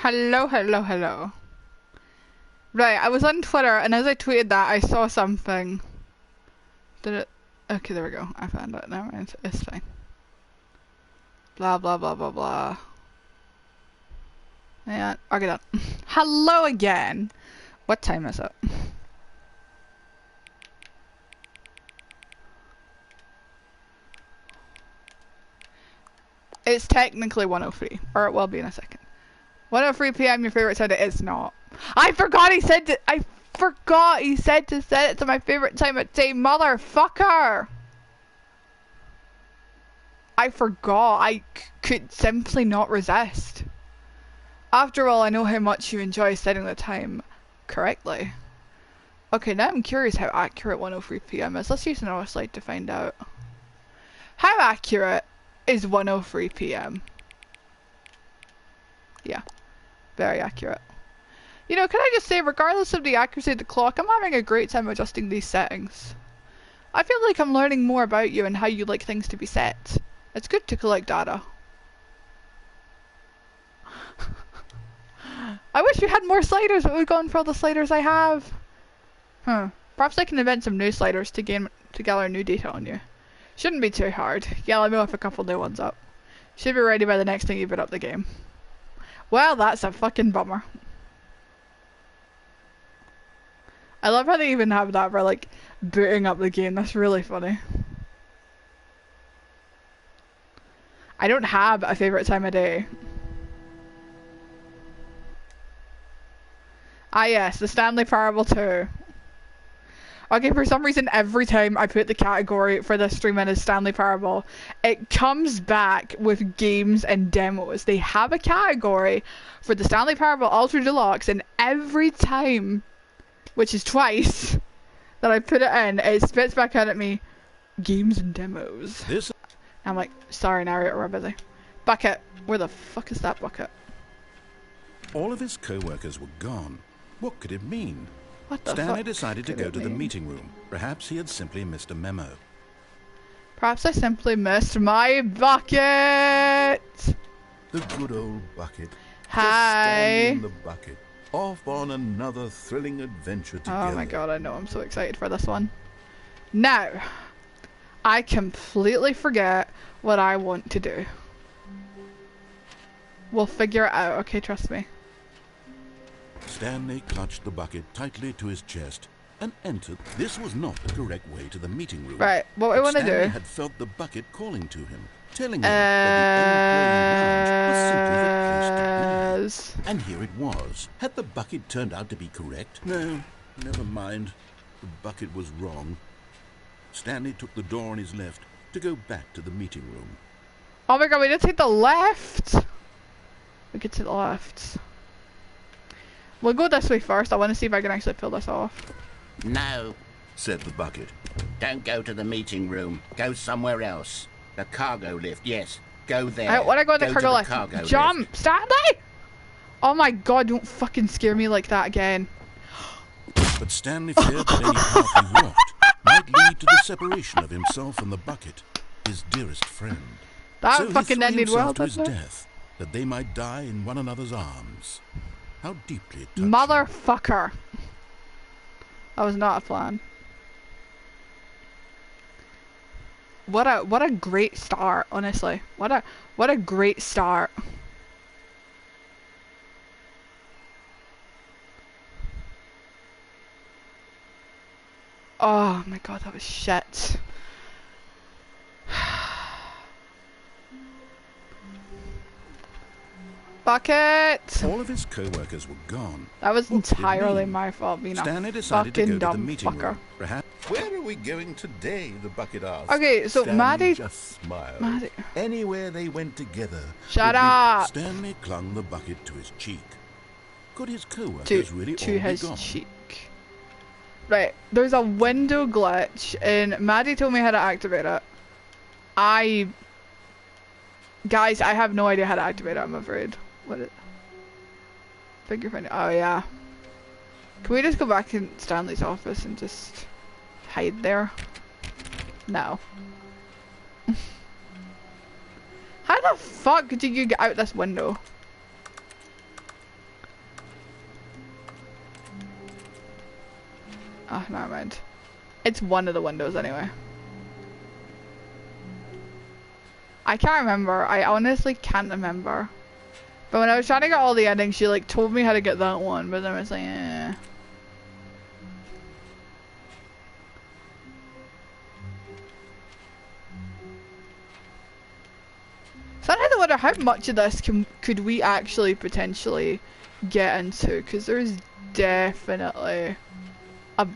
Hello, hello, hello. Right, I was on Twitter, and as I tweeted that, I saw something. Did it? Okay, there we go. I found it. Never mind. It's fine. Blah, blah, blah, blah, blah. Yeah, okay, done. Hello again. What time is it? It's technically 1:03, or it will be in a second. 1:03 p.m. Your favorite time? It is not. I forgot he said to. I forgot he said to set it to my favorite time of day, motherfucker. I forgot. I could simply not resist. After all, I know how much you enjoy setting the time correctly. Okay, now I'm curious how accurate 1:03 p.m. is. Let's use another slide to find out. How accurate is 1:03 p.m.? Yeah, very accurate. You know, can I just say, regardless of the accuracy of the clock, I'm having a great time adjusting these settings. I feel like I'm learning more about you and how you like things to be set. It's good to collect data. I wish we had more sliders, but we've gone for all the sliders I have. Perhaps I can invent some new sliders to gather new data on you. Shouldn't be too hard. Yeah, let me have a couple new ones up. Should be ready by the next time you boot up the game. Well, that's a fucking bummer. I love how they even have that for, like, booting up the game. That's really funny. I don't have a favorite time of day. Ah yes, the Stanley Parable 2. Okay, for some reason every time I put the category for this stream in as Stanley Parable, it comes back with games and demos. They have a category for the Stanley Parable Ultra Deluxe, and every time, which is twice, that I put it in, it spits back out at me, games and demos. I'm like, sorry narrator, we're busy. Bucket, where the fuck is that bucket? All of his co-workers were gone. What could it mean? What the Stanley fuck decided to could go it to the mean? meeting room. Perhaps he had simply missed a memo. Perhaps I simply missed my bucket! The good old bucket. Hi! Just standing in the bucket. Off on another thrilling adventure together. Oh my god, I know, I'm so excited for this one. Now, I completely forget what I want to do. We'll figure it out, okay, trust me. Stanley clutched the bucket tightly to his chest and entered. This was not the correct way to the meeting room. Right, what we want to Stanley do... had felt the bucket calling to him, telling him that the employee lounge was simply the place to be. And here it was. Had the bucket turned out to be correct? No, never mind. The bucket was wrong. Stanley took the door on his left to go back to the meeting room. Oh my god, we did take the left! We could take the left. We'll go this way first. I want to see if I can actually pull this off. No, said the bucket. don't go to the meeting room. Go somewhere else. The cargo lift, yes. Go there. I want to go to the cargo lift. Jump! Lift. Stanley! Oh my god, don't fucking scare me like that again. But Stanley feared that any path he walked might lead to the separation of himself and the bucket, his dearest friend. That so fucking he threw ended well, himself to his didn't it? death, that they might die in one another's arms. How deeply it touched him. Motherfucker. That was not a plan. What a great start, honestly. What a great start. Oh my god, that was shit. Bucket! All of his co-workers were gone. That was What did it entirely mean? my fault, being Stanley a decided to fucking go to the dumb meeting fucker. room. Perhaps Where are we going today? The bucket asked. Okay, so Stanley Maddie... just smiled. Maddie... Anywhere they went together. Shut would be- up! Stanley clung the bucket to his cheek. Could his co-workers really To all his be gone? cheek. Right, there's a window glitch, and Maddie told me how to activate it. Guys, I have no idea how to activate it, I'm afraid. What is... Fingerprint. Oh yeah. Can we just go back in Stanley's office and just hide there? No. How the fuck did you get out this window? Ah, never mind. It's one of the windows anyway. I can't remember. I honestly can't remember. But when I was trying to get all the endings, she like told me how to get that one, but then I was like, eh. Sometimes I wonder how much of this could we actually potentially get into, because there's definitely a...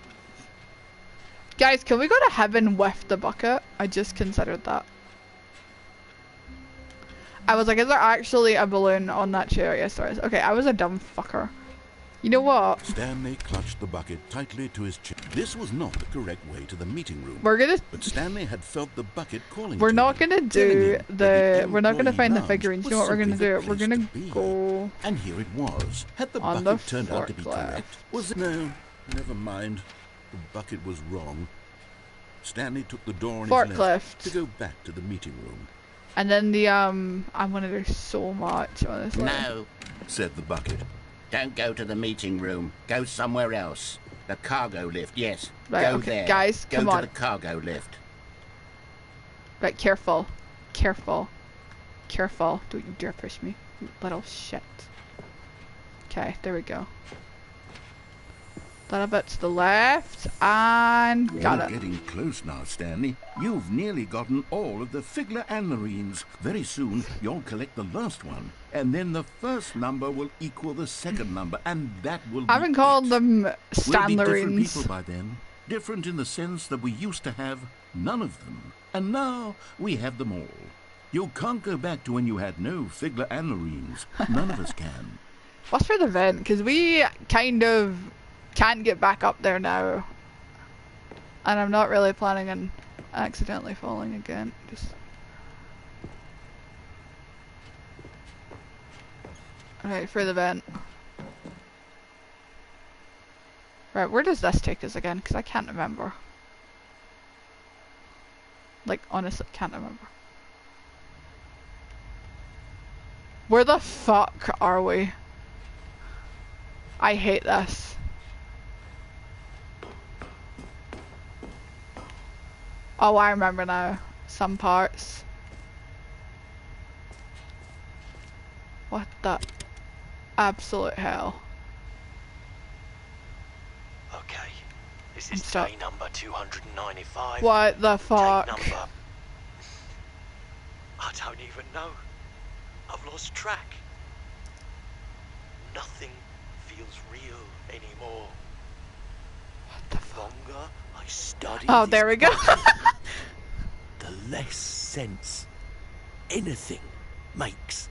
Guys, can we go to heaven with the bucket? I just considered that. I was like, is there actually a balloon on that chair? Yes, there is. Okay, I was a dumb fucker. You know what? Stanley clutched the bucket tightly to his chin. This was not the correct way to the meeting room. We're gonna... But Stanley had felt the bucket calling We're to not him, gonna do the we're not gonna employee find the lounge figurines. You was know what we're gonna simply the do? We're place gonna to be. go... And here it was. Had the on bucket the turned out to be forklift. correct? Was it? No, never mind. The bucket was wrong. Stanley took the door on his left Forklift. to go back to the meeting room. And then the, I wanna do so much, honestly. No, Said the bucket. don't go to the meeting room. Go somewhere else. The cargo lift, yes. Right, go okay, there. guys, go come to on. the cargo lift. Right, careful. Careful. Careful. Don't you dare push me, you little shit. Okay, there we go. A little bit to the left, and got You're it. getting close now, Stanley. You've nearly gotten all of the Figler Anmarines. Very soon, you'll collect the last one. And then the first number will equal the second number, and that will be I haven't called it. them We'll be different Stanlerines. people by then. Different in the sense that we used to have none of them. And now we have them all. You can't go back to when you had no Figler Anmarines. None of us can. What's for the vent? Because we kind of can't get back up there now. And I'm not really planning on accidentally falling again. Just... Alright, for the vent. Right, where does this take us again? Because I can't remember. Like, honestly, can't remember. Where the fuck are we? I hate this. Oh, I remember now. Some parts. What the absolute hell? Okay, this I'm is stuck. day number 295. What the Day fuck? number... I don't even know. I've lost track. Nothing feels real anymore. What the The fuck? longer I study Oh, this there we go. the less sense anything makes.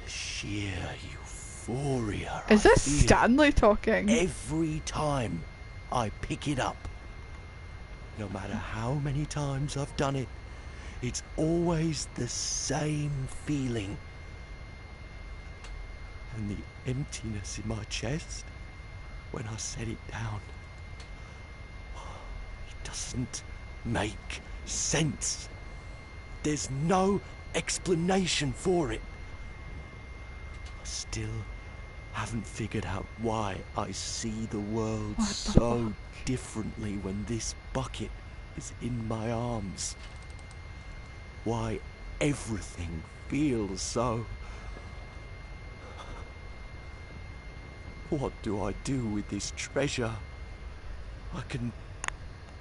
The sheer euphoria Is I this feel Stanley talking? every time I pick it up. No matter how many times I've done it, it's always the same feeling. And the emptiness in my chest when I set it down. It doesn't make sense. There's no explanation for it. I still haven't figured out why I see the world What the so differently when this bucket is in my arms. Why everything feels so... What do I do with this treasure? I can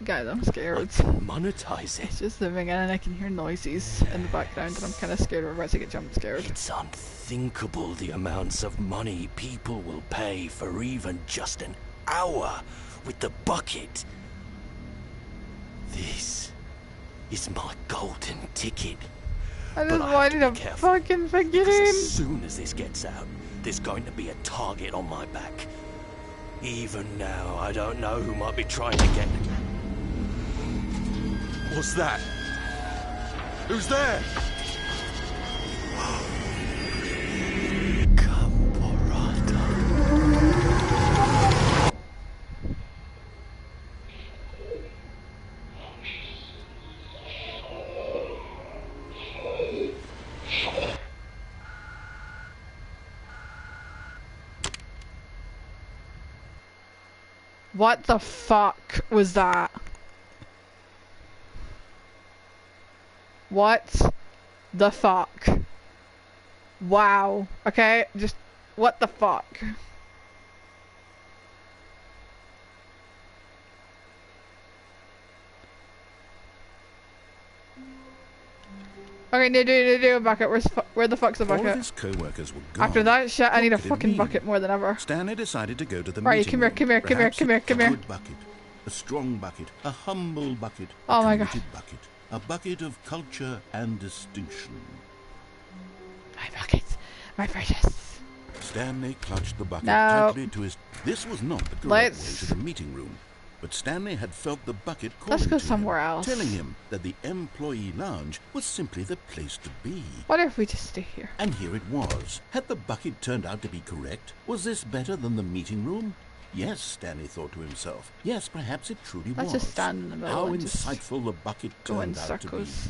Guys, I'm scared. monetize it. It's just living in and I can hear noises in the background and I'm kind of scared we're about to get jump scared. It's unthinkable the amounts of money people will pay for even just an hour with the bucket. This is my golden ticket. I But just I have wanted to a be careful, fucking Because figurine. as soon as this gets out, there's going to be a target on my back. Even now, I don't know who might be trying to get... What's that? Who's there? Caporata. What the fuck was that? What the fuck? Wow. Okay, just what the fuck? Okay, no, a bucket. Where the fuck's the bucket? All of his co-workers were gone. After that shit, I need a What could it fucking mean? bucket more than ever. Stanley decided to go to the Right, meeting come here, room. come here, come here, Perhaps come here, a come here. good bucket, a strong bucket, a humble bucket, Oh a my God. committed bucket, a bucket of culture and distinction. My bucket, my precious. Stanley clutched the bucket No. tightly to his... This was not the correct way Let's- to the meeting room, but Stanley had felt the bucket calling Let's go to somewhere him, else. telling him that the employee lounge was simply the place to be. What if we just stay here? And here it was. Had the bucket turned out to be correct? Was this better than the meeting room? Yes, Stanley thought to himself. Yes, perhaps it truly Let's was. just stand in the middle How and just insightful the bucket go in turned out to be. circles.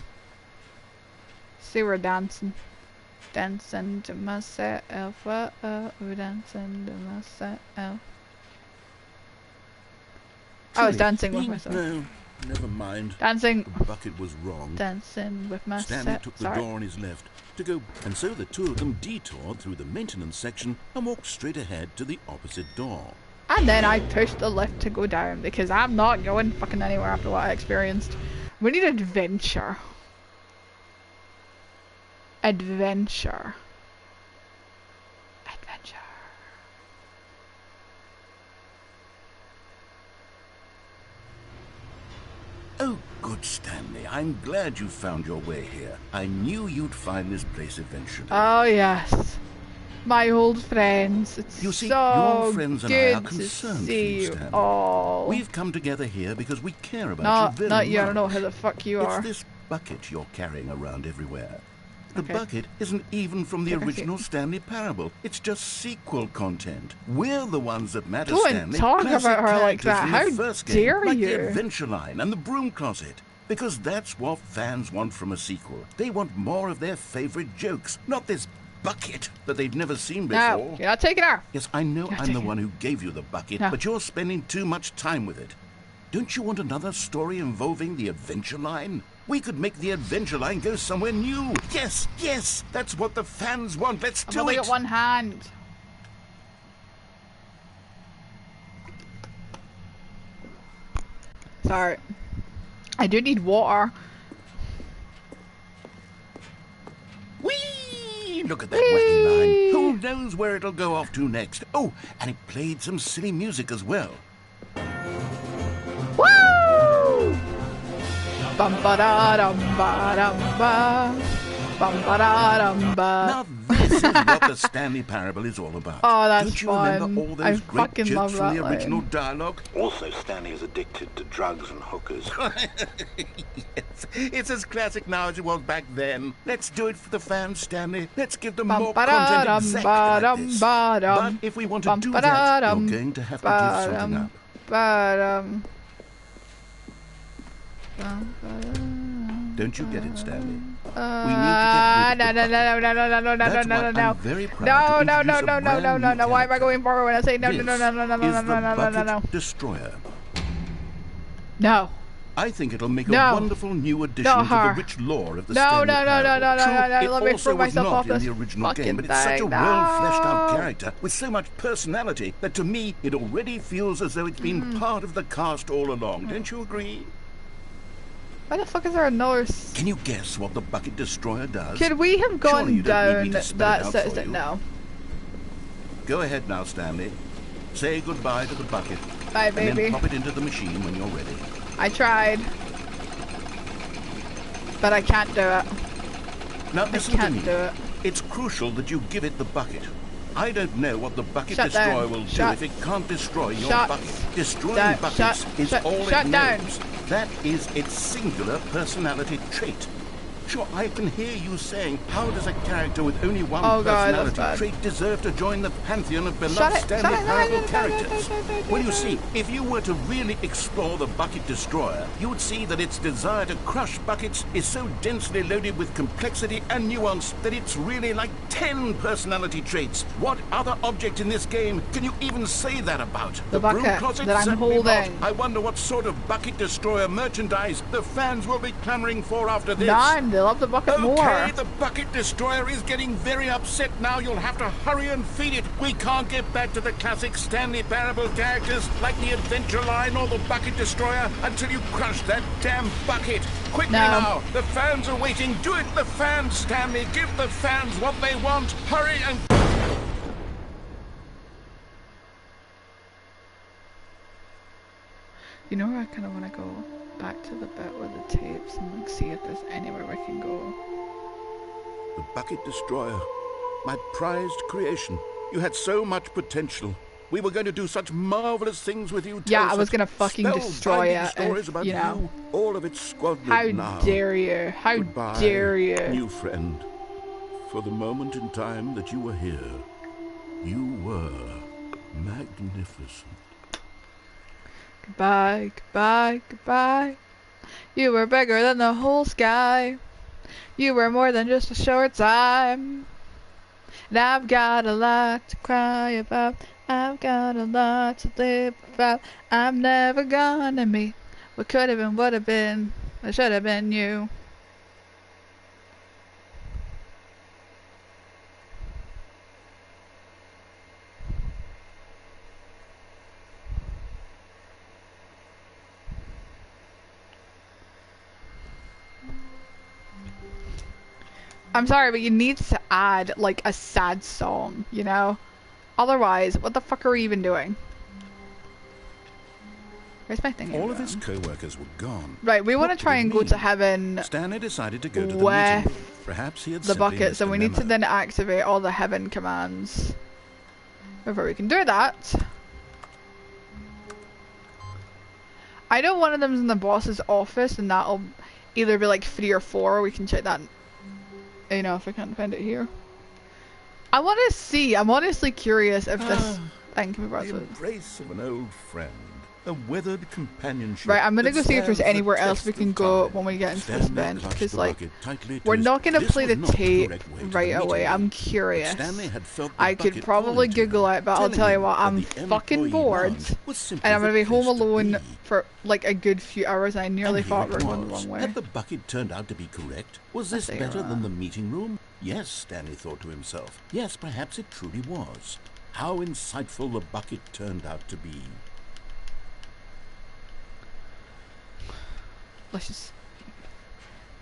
See, we're dancing. Dancing to myself. Dancing to myself. I was Truly, dancing with being- myself. No, never mind. Dancing. The bucket was wrong. Dancing with myself. Stanley took the Sorry. door on his left to go, and so the two of them detoured through the maintenance section and walked straight ahead to the opposite door. And then I pushed the lift to go down because I'm not going fucking anywhere after what I experienced. We need adventure. Adventure. Adventure. Oh, good Stanley. I'm glad you found your way here. I knew you'd find this place eventually. Oh yes. My old friends. It's You see, so your friends and I good are to concerned for see you, you Stanley. all. We've come together here because we care about you very Not you. I much. don't know who the fuck you are. It's this bucket you're carrying around everywhere. The Okay. bucket isn't even from the Take a original seat. Stanley Parable. It's just sequel content. We're the ones that matter, Don't Stanley. talk Classic about her like characters that. from How the first game, dare like you. the Adventure Line and the Broom Closet. Because that's what fans want from a sequel. They want more of their favorite jokes, not this bucket that they've never seen before. No, you're not taking her. Yes, I know You're I'm the taking- one who gave you the bucket, No. but you're spending too much time with it. Don't you want another story involving the Adventure Line? We could make the Adventure Line go somewhere new. Yes, yes, that's what the fans want. Let's I've do only it. got one hand. Sorry. I do need water. Whee! Look at that wacky line. Who knows where it'll go off to next? Oh, and it played some silly music as well. Woo! Bum ba da dum ba dum ba. Bum ba da dum ba. Now this is what the Stanley Parable is all about. Oh, that's Don't you fun. remember all those I great fucking jokes love from that the original line. dialogue? Also, Stanley is addicted to drugs and hookers. Yes, it's as classic now as it was back then. Let's do it for the fans, Stanley. Let's give them Bum more ba da content dum exactly ba like dum this. ba But dum. if we want to Bum do ba that, da you're dum going to have to ba give something dum up. ba dum. Bum ba da dum. Don't you get it, Stanley? No, get rid of the bucket. That's why I'm very proud to introduce a brand new no. Why am I character. going forward when I say no, This no, no, no, no, no, is no, the no, no, no, Bucket no, Destroyer. no. I think it'll make No. a wonderful new addition Not to the her. rich lore of the No, Stanley no, no, no, Parable. no, no, True, no, no, it let me also throw was myself not off in this the original fucking game, but it's such a thing. well-fleshed-out No. character with so much personality that to me it already feels as though it's been part of the cast all along. Don't you agree? Why the fuck is there another? Can you guess what the Bucket Destroyer does? Could we have Surely gone you don't need down me to spell it that out says for that you. no? Go ahead now, Stanley. Say goodbye to the bucket. Bye, And then baby. pop it into the machine when you're ready. I tried, but I can't do it. Now I listen to can't me. do it. It's crucial that you give it the bucket. I don't know what the Bucket Shut Destroyer down. will do Shut- if it can't destroy your shut bucket. Destroying down. buckets Shut- is shut- all shut it down. knows. That is its singular personality trait. Sure, I can hear you saying, how does a character with only one personality trait deserve to join the pantheon of beloved Shut it, Stanley shut it, Parable shut it, characters? shut it, shut it. Well, you see, if you were to really explore the Bucket Destroyer, you would see that its desire to crush buckets is so densely loaded with complexity and nuance that it's really like 10 personality traits. What other object in this game can you even say that about? The broom bucket closet? that I'm Certainly holding. not. I wonder what sort of Bucket Destroyer merchandise the fans will be clamoring for after this. Nine, they love the bucket more. Okay, the Bucket Destroyer is getting very upset now. You'll have to hurry and feed it. We can't get back to the classic Stanley Parable characters like the Adventure Line or the Bucket Destroyer until you crush that damn bucket. Quickly now, the fans are waiting. Do it, the fans, Stanley. Give the fans what they want. Hurry and... You know where I kind of want to go? Back to the bit with the tapes and like, see if there's anywhere we can go. The Bucket Destroyer. My prized creation. You had so much potential. We were going to do such marvelous things with you. Yeah, I was going to fucking destroy it. Stories about you know. All of it squandered How now. dare you? How Goodbye, dare you? new friend. For the moment in time that you were here, you were magnificent. Goodbye, goodbye, goodbye. You were bigger than the whole sky. You were more than just a short time. And I've got a lot to cry about. I've got a lot to live about. I'm never gonna meet what could have been, would have been, what should have been you. I'm sorry, but you need to add, like, a sad song, you know? Otherwise, what the fuck are we even doing? Where's my thing? All of his co-workers were gone. Right, we want to try and go to heaven Stanley decided to go to the with meeting room. Perhaps he had the bucket, so we need to memo. then activate all the heaven commands before we can do that. I know one of them's in the boss's office, and that'll either be like 3 or 4. We can check that. You know, if I can't find it here. I want to see. I'm honestly curious if this thing can be brought The to it. embrace of an old friend. A weathered companionship. Right, I'm gonna that go see if there's stands the anywhere else we test can of go time. when we get into this Stanley bench, clutched because the like bucket tightly to we're his- not gonna This play was the not tape correct way to the right meeting away. I'm room. curious. Stanley had felt the I could bucket probably falling to Google him, it, but I'll telling tell you him what, that I'm the fucking employee bored, lounge was simply and I'm gonna the be home place to alone be. for like a good few hours. And I nearly And here thought we it were going the was. wrong way. Had the bucket turned out to be correct? Was this Let's see, better than the meeting room? Yes, Stanley thought to himself. Yes, perhaps it truly was. How insightful the bucket turned out to be. Let's just.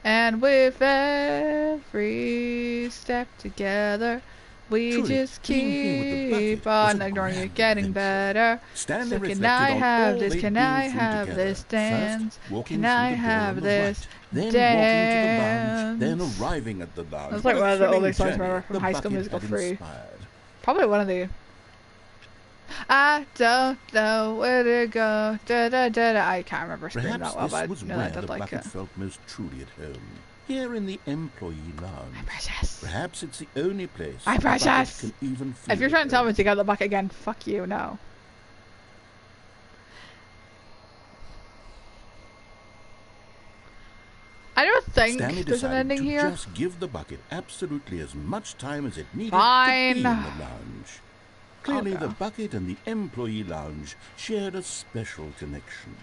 And with every step together, we Truly, just being here with the keep bucket was on a ignoring it, grand getting adventure. better. Stanley So reflected can I on have all this? they'd Can been I through have together. this dance? First, walking Can through I the door have on the this right, then dance? walking to the lounge, then arriving at the lounge. That's like What a one of the thrilling only songs I journey remember from the High School bucket Musical had 3. inspired. Probably one of the. I don't know where to go. Da da da da. I can't remember screaming Perhaps that well, this but was I know where that I the did like bucket it. felt most truly at home. Here in the employee lounge. My precious. Perhaps it's the only place My the bucket precious. can even feel If you're trying to at tell home. me to get the bucket again, fuck you, no. I don't think Stanley there's an decided ending to here. just give the bucket absolutely as much time as it needed Fine. to be in the lounge. Clearly, Okay. the bucket and the employee lounge shared a special connection.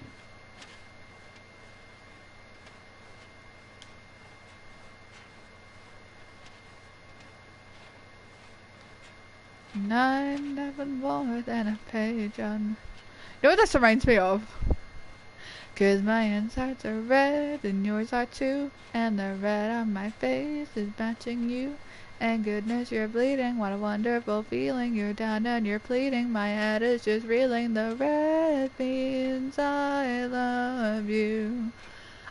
Nine, nothing more than a page on. You know what this reminds me of? 'Cause my insides are red and yours are too, and the red on my face is matching you. And goodness, you're bleeding. What a wonderful feeling. You're down and you're pleading. My head is just reeling. The red means I love you.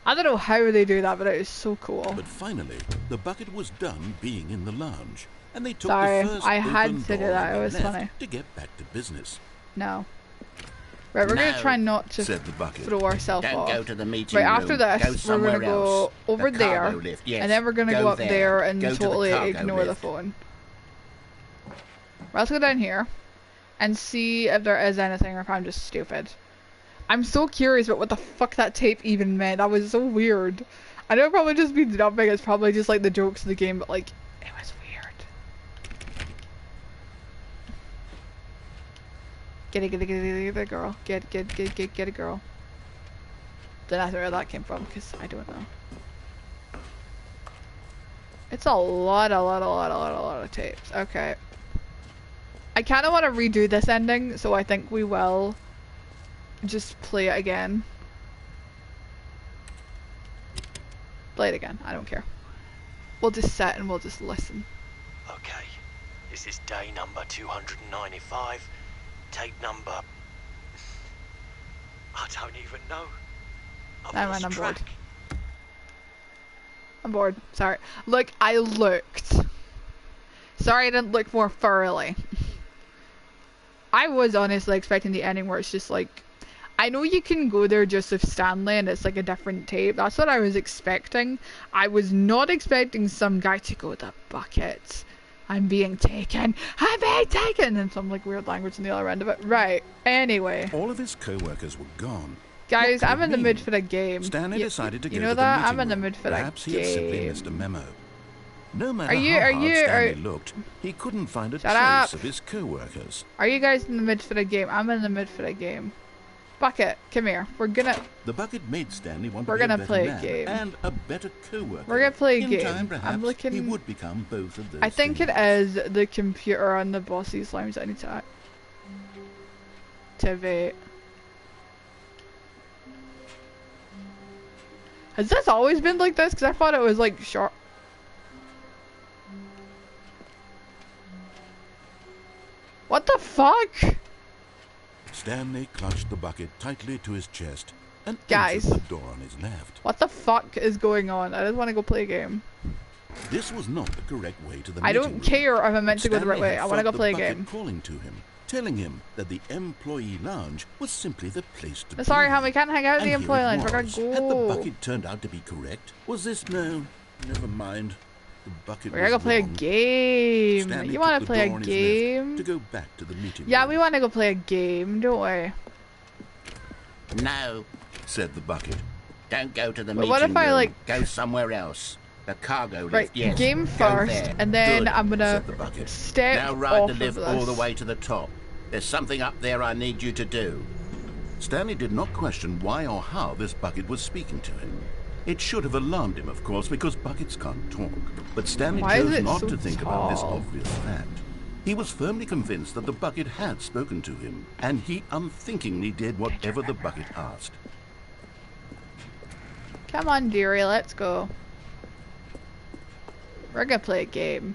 I don't know how they do that, but it is so cool. But finally, the bucket was done being in the lounge, and they took Sorry, the first I had open to do door that. on It the was left funny. to get back to business. No. Right, we're gonna No, try not to said the bucket. throw ourselves Don't off. go to the meeting Right, room. after this, Go we're gonna somewhere go else. over The there, cargo lift, yes. and then we're gonna go up there and Go to the totally cargo ignore the lift. phone. Right, let's go down here and see if there is anything or if I'm just stupid. I'm so curious about what the fuck that tape even meant. That was so weird. I know it probably just means nothing. It's probably just like the jokes of the game, but like, it was weird. Get it, girl. Get it, girl. Don't ask me where that came from, because I don't know. It's a lot of tapes. Okay. I kind of want to redo this ending, so I think we will just play it again. Play it again. I don't care. We'll just sit and we'll just listen. Okay, this is day number 295. Tape number... I don't even know. I'm bored. I'm bored. Sorry. Look, I looked. Sorry I didn't look more thoroughly. I was honestly expecting the ending where it's just like... I know you can go there just with Stanley and it's like a different tape. That's what I was expecting. I was not expecting some guy to go, the bucket. I'm being taken. I'm being taken! And some like weird language in the other end of it. Right. Anyway. All of his co-workers were gone. Guys, I'm in the mood for the game. Stanley decided to go you know to the that? meeting I'm in the room. mood for that Perhaps game. he had simply missed a memo. No matter Are you- how are hard you- Stanley are- looked, he couldn't find a Shut trace up. of his co-workers. Are you guys in the mood for the game? I'm in the mood for the game. Bucket, come here. We're gonna The bucket made Stanley want We're to be gonna a better play a man game. and a better co-worker. We're gonna play a In game. time, perhaps, I'm looking. he would become both of those I think things. it is the computer on the boss's lounge that I need to activate. Has this always been like this? Because I thought it was like short. What the fuck? Stanley clutched the bucket tightly to his chest and Guys. entered the door on his left. What the fuck is going on? I just want to go play a game. This was not the correct way to the I meeting don't room. care if I'm meant to go the right Stanley way. had I want to felt go play a the bucket game. calling to him, telling him that the employee lounge was simply the place to be. Sorry, hon, we can't hang out at And the here employee it lounge. We're gonna was. go. Had the bucket turned out to be correct? Was this no? Never mind. The bucket We're gonna was go play a wrong. game. Stanley You want took to the play door a on his left game? to go back to the meeting Yeah, room. we want to go play a game, don't we? No, said the bucket. don't go to the But meeting what if I, room. like- Go somewhere else. The cargo lift, Right, yes. game Go first, there. and then Good, I'm gonna said the bucket. step Now ride off the lift of all the this. way to the top. There's something up there I need you to do. Stanley did not question why or how this bucket was speaking to him. It should have alarmed him, of course, because buckets can't talk. But Stanley Why is chose it not so to think about this tall? obvious fact. He was firmly convinced that the bucket had spoken to him, and he unthinkingly did whatever the bucket asked. Come on, dearie, let's go. We're gonna play a game.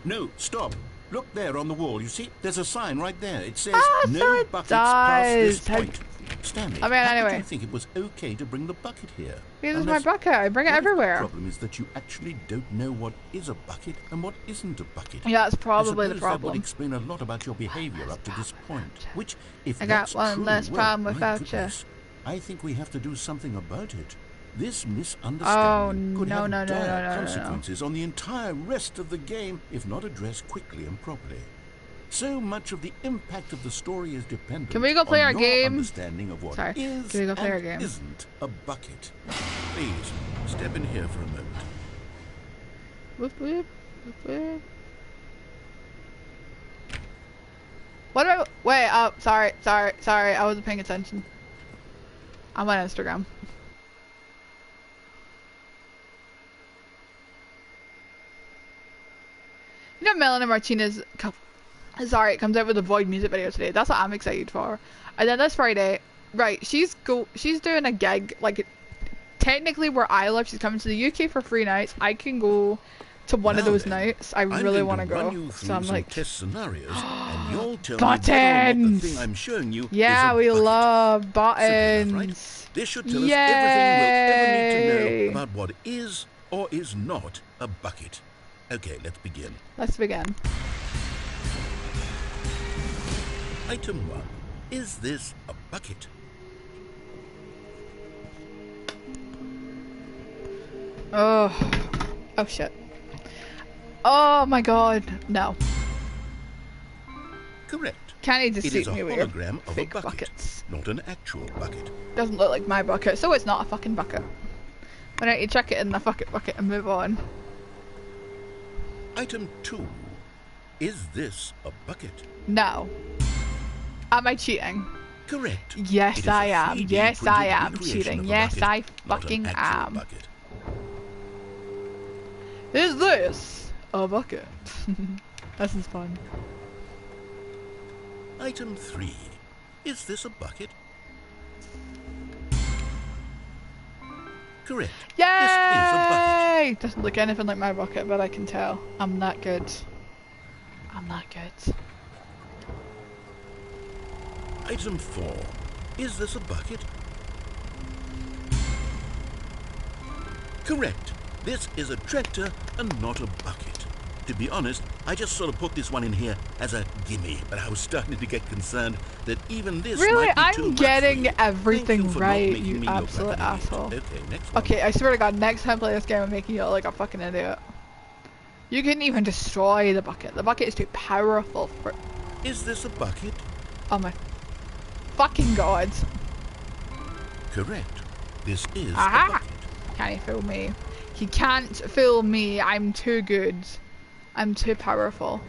No, stop. Look there on the wall. You see, there's a sign right there. It says, Ah, so no it buckets past this does. point. Stanley, I mean, how anyway. did you think it was okay to bring the bucket here? This is my Unless- bucket. I bring it What if everywhere. The problem is that you actually don't know what is a bucket and what isn't a bucket. Yeah, that's probably I the suppose that would problem. explain a lot about your behavior up to this point. Which, if I got that's one true, less well, problem my without goodness, I think we have to do something about it. This Oh, misunderstanding could no, have no, no, dire no, no, no. consequences on the entire rest of the game if not addressed quickly and properly. So much of the impact of the story is dependent Can we go play on our your game? understanding of what Sorry, is can we go play our and game? isn't a bucket. Please, step in here for a moment. Whoop, whoop, whoop, whoop. What do I... Wait, oh, sorry. I wasn't paying attention. I'm on Instagram. You know Melanie Martinez... Sorry, it comes out with a Void music video today. That's what I'm excited for. And then this Friday... Right, she's doing a gig, like... Technically where I live, she's coming to the UK for 3 nights. I can go to one of Now those then, nights. I I'm really want to going go. run you So through I'm some like... test scenarios, and you'll tell me whether or not the Buttons! thing I'm showing you Yeah, is a we bucket. love Simple enough, buttons. right? This should tell us everything we'll ever need to Yay! know about what is or is not a bucket. Okay, let's begin. Let's begin. Item 1. Is this a bucket? Oh. Oh shit. Oh my god. No. Correct. Can't you It deceive is a me with your hologram of a fake bucket, buckets? not an actual bucket. Doesn't look like my bucket, so it's not a fucking bucket. Why don't you chuck it in the fucking bucket and move on? Item 2. Is this a bucket? No. Am I cheating? Correct. Yes, It is a I am. 3D Yes, I printed am recreation cheating. of a Yes, bucket, I not an fucking actual am. bucket. Is this a bucket? This is fun. Item 3. Is this a bucket? Correct. Yay! This is a bucket. Doesn't look anything like my bucket, but I can tell. I'm that good. I'm that good. Item 4. Is this a bucket? Correct. This is a tractor and not a bucket. To be honest, I just sort of put this one in here as a gimme, but I was starting to get concerned that even this Really? might be too I'm much getting for you. everything Thank you for not right, making you me look like absolute an idiot. asshole. Okay, next one. Okay, I swear to god, next time I play this game I'm making you look like a fucking idiot. You couldn't even destroy the bucket. The bucket is too powerful for... Is this a bucket? Oh my fucking god. Correct. This is Aha! a bucket. Can't he fool me? He can't fool me. I'm too good. I'm too powerful.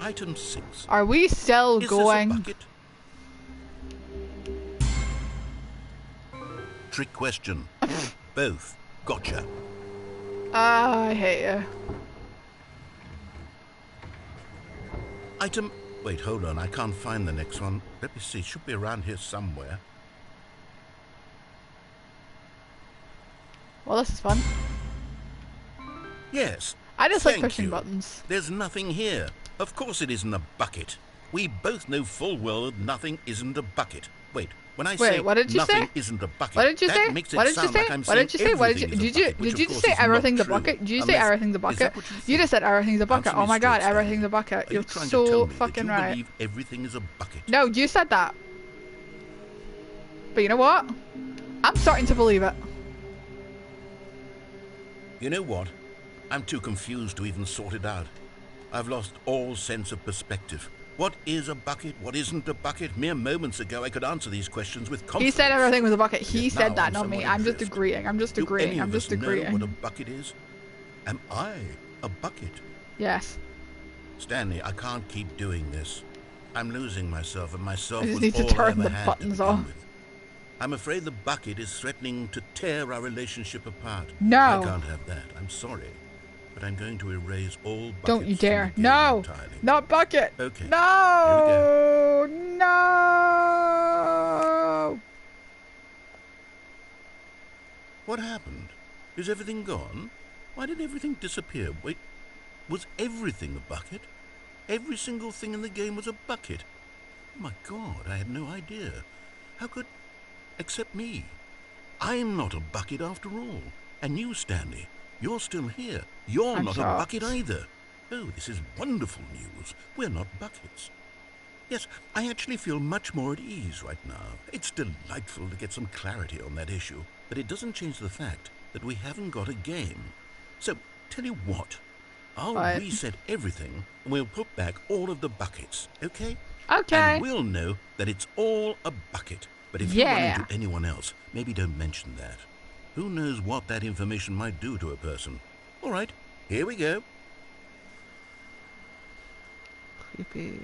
Item 6. Are we still Is going? this a bucket? Trick question. Both. Gotcha. I hate you. Item... Wait, hold on. I can't find the next one. Let me see. It should be around here somewhere. Well, this is fun. Yes. I just like Thank pushing you. buttons. There's nothing here. Of course it isn't a bucket. We both know full well that nothing isn't a bucket. Wait, when I say what did you nothing say? isn't a bucket, What did you that say? makes it What did you sound say? like I'm What did you saying say? What did you everything is a did you bucket, which did you of just course say is not everything's a true. bucket? Did you say Unless- everything's a is bucket? that what you You think? just said everything's a bucket. Answer me Oh my god, straight, everything's a Stanley. bucket. Are You're you trying to so tell me fucking that you right. believe everything is a bucket? No, you said that. But you know what? I'm starting to believe it. You know what? I'm too confused to even sort it out. I've lost all sense of perspective. What is a bucket? What isn't a bucket? Mere moments ago I could answer these questions with confidence. He said everything was a bucket. He Yet said now that, I'm not me. somewhat I'm just adrift. agreeing. I'm just Do agreeing. any I'm of just us know what a agreeing. bucket is? Am I a bucket? Yes. Stanley, I can't keep doing this. I'm losing myself, and myself I just was need to all turn I ever the had buttons to begin off. with. I'm afraid the bucket is threatening to tear our relationship apart. No. I can't have that. I'm sorry. But I'm going to erase all buckets Don't you from dare. the game No. entirely. Not bucket. Okay. No. No. What happened? Is everything gone? Why did everything disappear? Wait, was everything a bucket? Every single thing in the game was a bucket. Oh my God, I had no idea. How could... except me. I'm not a bucket after all. And you, Stanley, you're still here. You're I'm not shocked. a bucket either. Oh, this is wonderful news. We're not buckets. Yes, I actually feel much more at ease right now. It's delightful to get some clarity on that issue, but it doesn't change the fact that we haven't got a game. So, tell you what, I'll What? reset everything and we'll put back all of the buckets, okay? Okay. And we'll know that it's all a bucket. But if you run Yeah. into anyone else, maybe don't mention that. Who knows what that information might do to a person? All right, here we go. Creepy.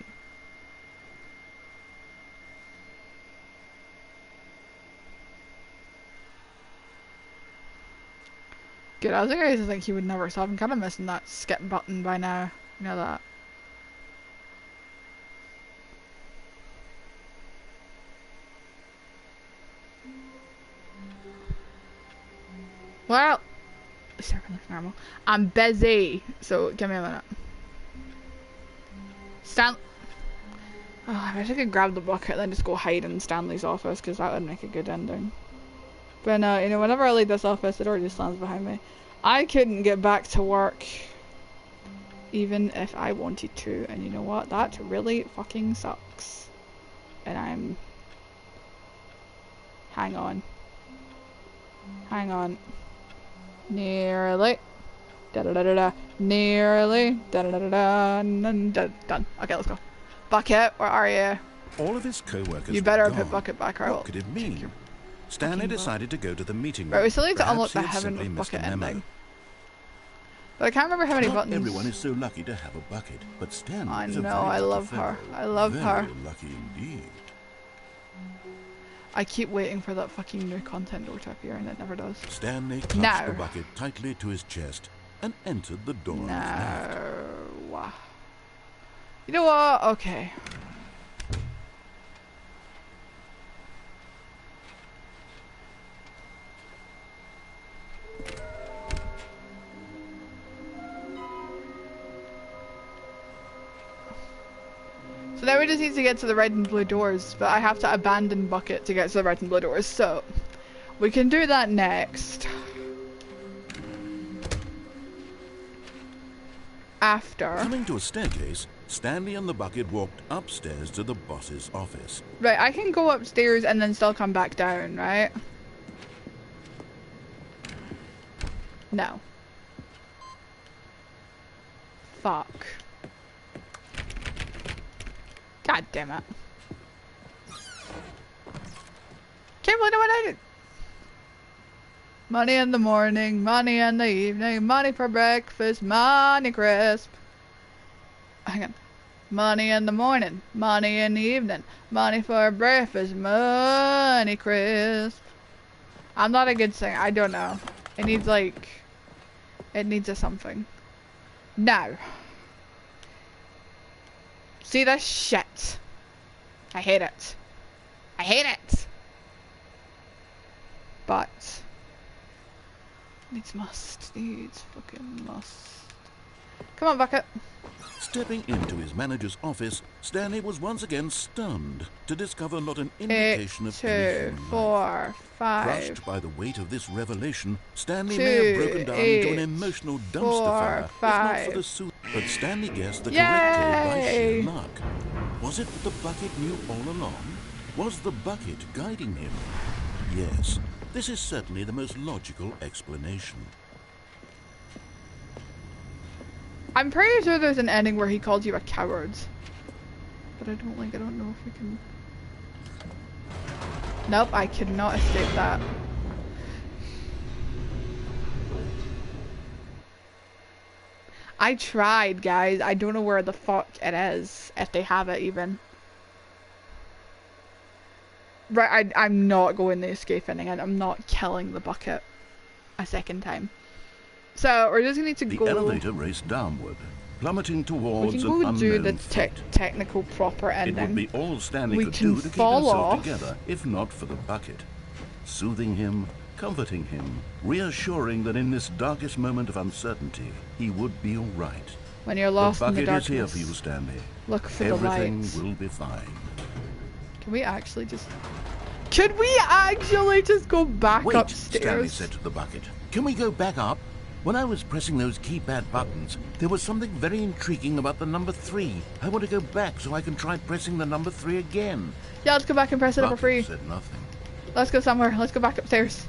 Good, I was going to think he would never stop. I'm kind of missing that skip button by now. You know that. Well, it's everything looks normal. I'm busy, so give me a minute. Oh, I wish I could grab the bucket and then just go hide in Stanley's office, because that would make a good ending. But no, you know, whenever I leave this office, it already stands behind me. I couldn't get back to work Even if I wanted to, and you know what? That really fucking sucks. And I'm... Hang on. Hang on. Nearly. Da-da-da-da-da. Nearly. Da-da-da-da-da. Done. Okay, let's go. Bucket, where are you? All of his co-workers You better were put gone. Bucket back, or I will What could it mean? Stanley decided to go to the meeting room. Right, we still need to Perhaps unlock he the had Heaven simply with missed Bucket a memo. ending. But I can't remember how many Not buttons. everyone is so lucky to have a bucket, but Stanley I is a know, very I lucky love her. fellow. I love very her. lucky indeed. I keep waiting for that fucking new content door to appear, and it never does. Stanley clutched No. the bucket tightly to his chest and entered the door on his left. No. You know what? Okay. So now we just need to get to the red and blue doors, but I have to abandon Bucket to get to the red and blue doors, so we can do that next. After. Coming to a staircase, Stanley and the bucket walked upstairs to the boss's office. Right, I can go upstairs and then still come back down, right? No. Fuck. God damn it. Can't believe what I did. Money in the morning, money in the evening, money for breakfast, money crisp. Hang on. Money in the morning, money in the evening, money for breakfast, money crisp. I'm not a good singer, I don't know. It needs like... It needs a something. No. See this shit. I hate it. I hate it. But... Needs must. Needs fucking must. Come on, Bucket. Stepping into his manager's office, Stanley was once again stunned to discover not an indication of any 8, 2, human life. 4, 5. Crushed by the weight of this revelation, Stanley 2, may have broken down into an 8, emotional 4, dumpster fire, if not 5. for the suit. But Stanley guessed the correct code by sheer Yay! luck. Was it that the bucket knew all along? Was the bucket guiding him? Yes, this is certainly the most logical explanation. I'm pretty sure there's an ending where he called you a coward. But I don't know if we can... Nope, I could not escape that. I tried, guys. I don't know where the fuck it is, if they have it even. Right, I'm not going the escape ending, and I'm not killing the bucket a second time. So, we're just gonna need to go... The elevator raced downward, plummeting We towards can an go do the unknown fate. technical proper It ending. would be all Stanley We could can do to keep fall himself off. together, if not for the bucket. Soothing him, comforting him, reassuring that in this darkest moment of uncertainty, he would be all right. When you're lost The in the bucket is darkness, here for you, Stanley. look for the Everything lights. will be fine. Can we actually just... Could we actually just go back Wait, upstairs? Stanley said to the bucket. Can we go back up? When I was pressing those keypad buttons, there was something very intriguing about the number 3. I want to go back so I can try pressing the number 3 again. Yeah, let's go back and press it up for Bucket free. said nothing. Let's go somewhere. Let's go back upstairs.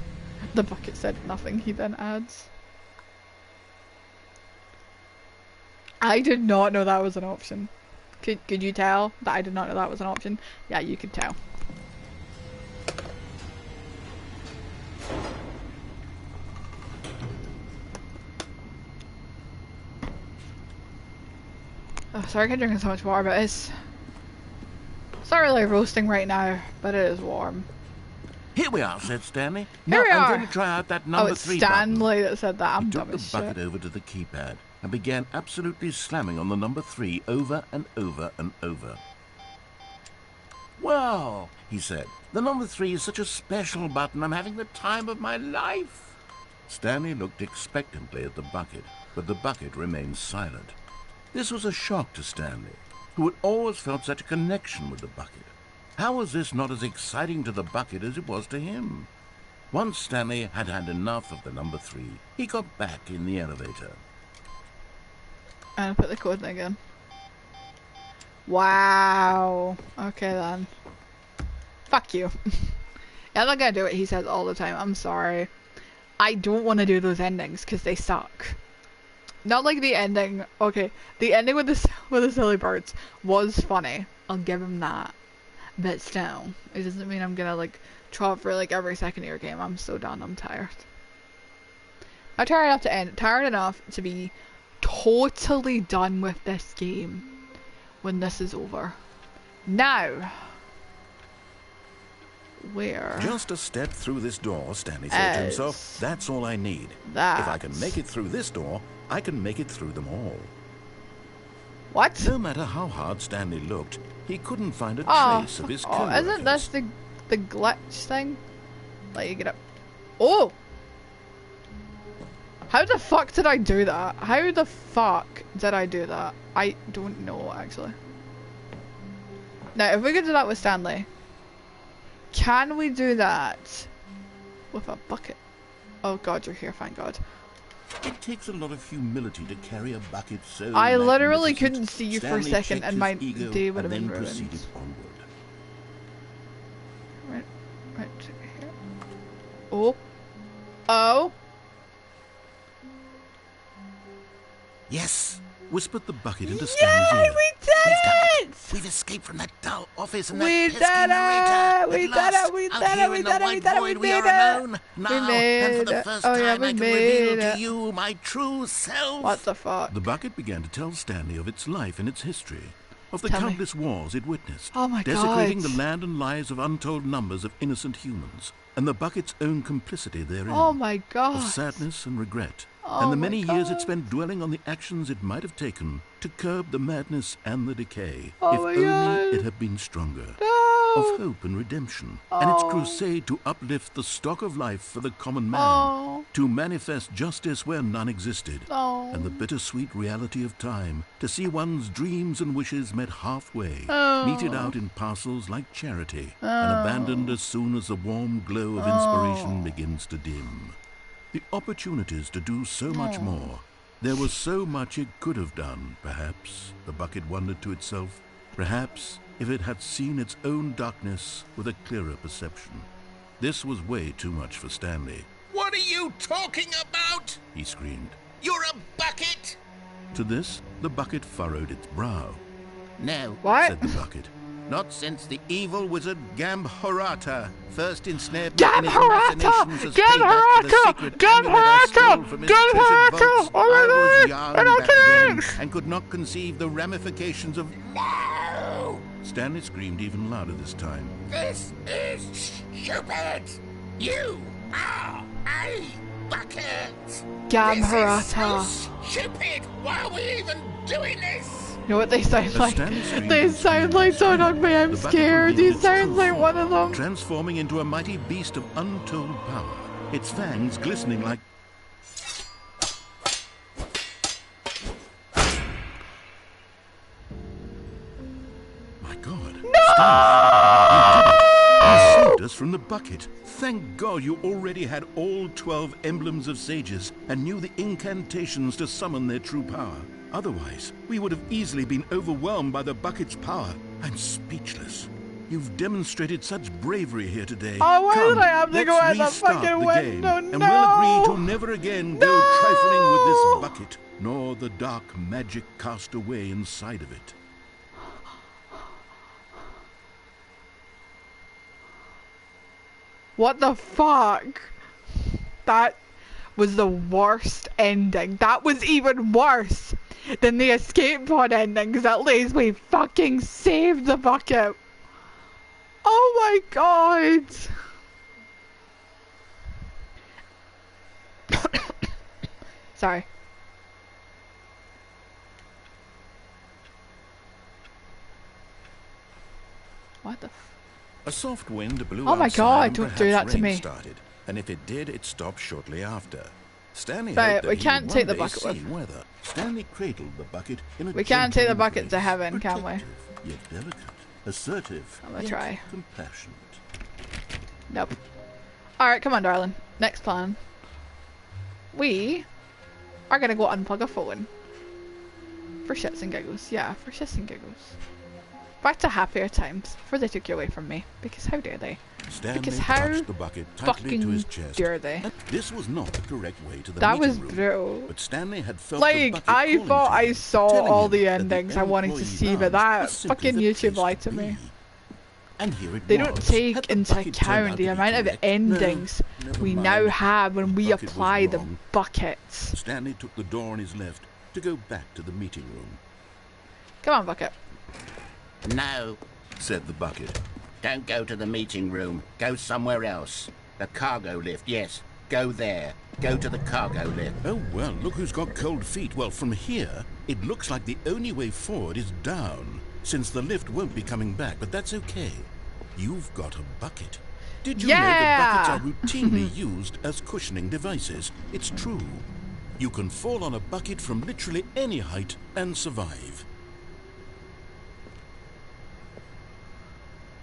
The bucket said nothing, he then adds. I did not know that was an option. Could you tell that I did not know that was an option? Yeah, you could tell. Oh, sorry I can't drink so much water, but it's not really roasting right now, but it is warm. Here we are, said Stanley. Here Now we I'm are. going to try out that Oh, number it's 3 button. Stanley that said that. I'm He dumb took the as bucket shit. over to the keypad and began absolutely slamming on the number 3 over and over and over. Well, he said, the number 3 is such a special button. I'm having the time of my life. Stanley looked expectantly at the bucket, but the bucket remained silent. This was a shock to Stanley, who had always felt such a connection with the bucket. How was this not as exciting to the bucket as it was to him? Once Stanley had had enough of the number 3, he got back in the elevator. And put the code in again. Wow. Okay then. Fuck you. I'm not gonna do it, he says all the time. I'm sorry. I don't want to do those endings because they suck. Not like the ending. Okay, the ending with the silly birds was funny. I'll give him that. But still, it doesn't mean I'm gonna like try it for like every second of your game. I'm so done. I'm tired. I'm tired enough to end. Tired enough to be totally done with this game when this is over. Now, where? Just a step through this door, Stanley thought to himself. That's all I need. If I can make it through this door, I can make it through them all. What? No matter how hard Stanley looked, he couldn't find a trace of his co-workers. Isn't this the glitch thing? Let you get up. Oh! How the fuck did I do that? How the fuck did I do that? I don't know, actually. Now, if we could do that with Stanley, can we do that with a bucket? Oh god, you're here, thank god. It takes a lot of humility to carry a bucket so I literally magnificent. couldn't see you for a Stanley second checked and his my ego day would have and been then ruined. proceeded onward. Right here. Oh. Oh. Yes! Whispered the bucket into Stanley's ear. We did it! We've escaped from that dull office and We that pesky did narrator. it! We At did last, it! We out did here it! We in the did it! We white did it! void, We we made are it! alone. We Now, made and for the it! first Oh yeah, time, we I can made reveal it! to you my true self. What the fuck? The bucket began to tell Stanley of its life and its history, of the Tell me. countless wars it witnessed, Oh my desecrating God. the land and lives of untold numbers of innocent humans, and the bucket's own complicity therein, Oh my god! of sadness and regret, Oh and the my many years it God. spent dwelling on the actions it might have taken to curb the madness and the decay, Oh if my only God. it had been stronger. No! Of hope and redemption, and its Oh. crusade to uplift the stock of life for the common man, Oh. to manifest justice where none existed, Oh. and the bittersweet reality of time, to see one's dreams and wishes met halfway, Oh. meted out in parcels like charity, and abandoned as soon as the warm glow of inspiration begins to dim. The opportunities to do so much more. There was so much it could have done, perhaps, the bucket wondered to itself. Perhaps, if it had seen its own darkness with a clearer perception. This was way too much for Stanley. What are you talking about? He screamed. You're a bucket! To this, the bucket furrowed its brow. No, What? Said the bucket. not since the evil wizard Gambharata first ensnared me in his Gambharata! machinations as Gambharata! payback for the secret amulet I stole from his Gambharata! treasured vaults. Oh my I was God! young And I back then can't! and could not conceive the ramifications of... No! Stanley screamed even louder this time. This is stupid! You are a bucket! Gambharata. This is so stupid! Why are we even doing this? You know what they sound like? Stanley screamed They and sound like Don't Hug Me, I'm The bucket scared. He revealed its sounds true like form, one of them. transforming into a mighty beast of untold power, its fangs glistening like... My God. No! You saved us from the bucket. Thank God you already had all 12 emblems of sages and knew the incantations to summon their true power. Otherwise, we would have easily been overwhelmed by the bucket's power. I'm speechless. You've demonstrated such bravery here today. Oh, why Come, did I have to let's go out the restart fucking the window? game, and No! we'll agree to never again go No! trifling with this bucket, nor the dark magic cast away inside of it. What the fuck? That was the worst ending. That was even worse than the escape pod ending, because at least we fucking saved the bucket. Oh my god. Sorry. What the f- A soft wind blew Oh my outside God, and don't do perhaps that to rain me. started, and if it did, it stopped shortly after. Stanley Right, hoped that we he can't would take one the day bucket see with- weather. Stanley cradled the bucket in a We can't gentle take the bucket to embrace, heaven, can we? protective, Yet delicate, assertive, I'm gonna yet try. compassionate. Nope. Alright, come on, darling. Next plan. We are gonna go unplug a phone. For shits and giggles. Yeah, for shits and giggles. Back to happier times, before they took you away from me. Because how dare they? Stanley Because how touched the bucket tightly to his chest. dare they? This was not the correct way to the That meeting was room, brutal. but Stanley had felt the Like, bucket I calling thought to I him, saw telling all him the that endings I wanted to employee see, but lounge that was simply fucking the YouTube place lied to to me. be. And here it They was. don't take Had the into bucket turned out account to the be amount of correct? endings No, never we mind. now have when we bucket was apply the wrong. buckets. Stanley took the door on his left to go back to the meeting room. Come on, bucket. No, Said the bucket. don't go to the meeting room. Go somewhere else. The cargo lift, yes. Go there. Go to the cargo lift. Oh, well, look who's got cold feet. Well, from here, it looks like the only way forward is down, since the lift won't be coming back, but that's okay. You've got a bucket. Did you know that buckets are routinely used as cushioning devices? It's true. You can fall on a bucket from literally any height and survive.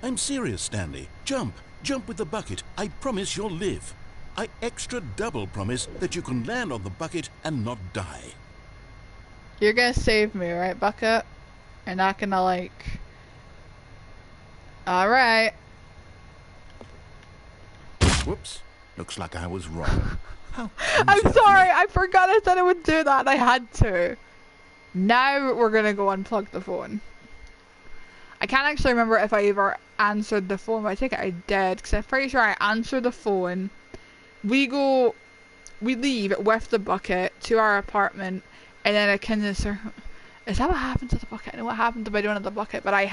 I'm serious, Stanley. Jump. Jump with the bucket. I promise you'll live. I extra double promise that you can land on the bucket and not die. You're gonna save me, right, bucket? You're not gonna, like... Alright. Whoops. Looks like I was wrong. How I'm clumsy of sorry, me. I forgot I said I would do that and I had to. Now we're gonna go unplug the phone. I can't actually remember if I ever answered the phone, but I think I did, because I'm pretty sure I answered the phone. We leave with the bucket to our apartment, and then I kind of is that what happened to the bucket? I know what happened if I don't have the bucket, but I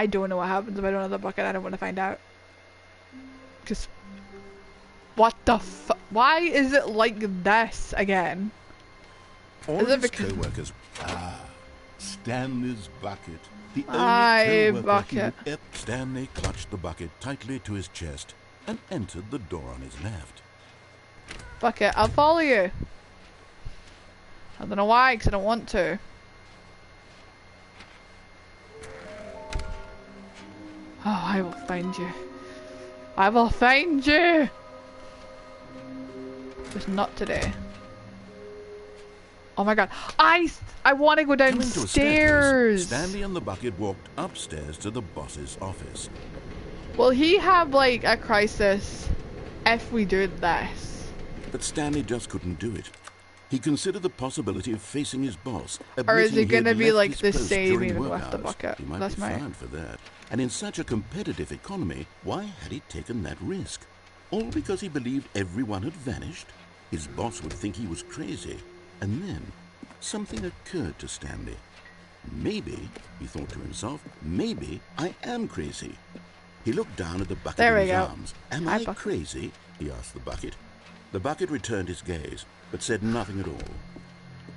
don't know what happens if I don't have the bucket. I don't want to find out. Because, what the why is it like this again? All Is it his because... co-workers... Stanley's bucket. The Aye, only co-worker bucket. he would Stanley clutched the bucket tightly to his chest and entered the door on his left. Bucket, I'll follow you. I don't know why, because I don't want to. Oh, I will find you. I will find you! Just not today. Oh my god. I want to go Coming to a staircase, downstairs! Stanley and the bucket walked upstairs to the boss's office. Will he have, like, a crisis if we do this? But Stanley just couldn't do it. He considered the possibility of facing his boss. Or is admitting it he had going to be left like his the post same during even work with the hours. bucket? He might That's be my... fired for that. And in such a competitive economy, why had he taken that risk? All because he believed everyone had vanished? His boss would think he was crazy. And then, something occurred to Stanley. Maybe, he thought to himself, maybe I am crazy. He looked down at the bucket There in we his go. arms. Am Hi, I bucket. crazy? He asked the bucket. The bucket returned his gaze, but said nothing at all.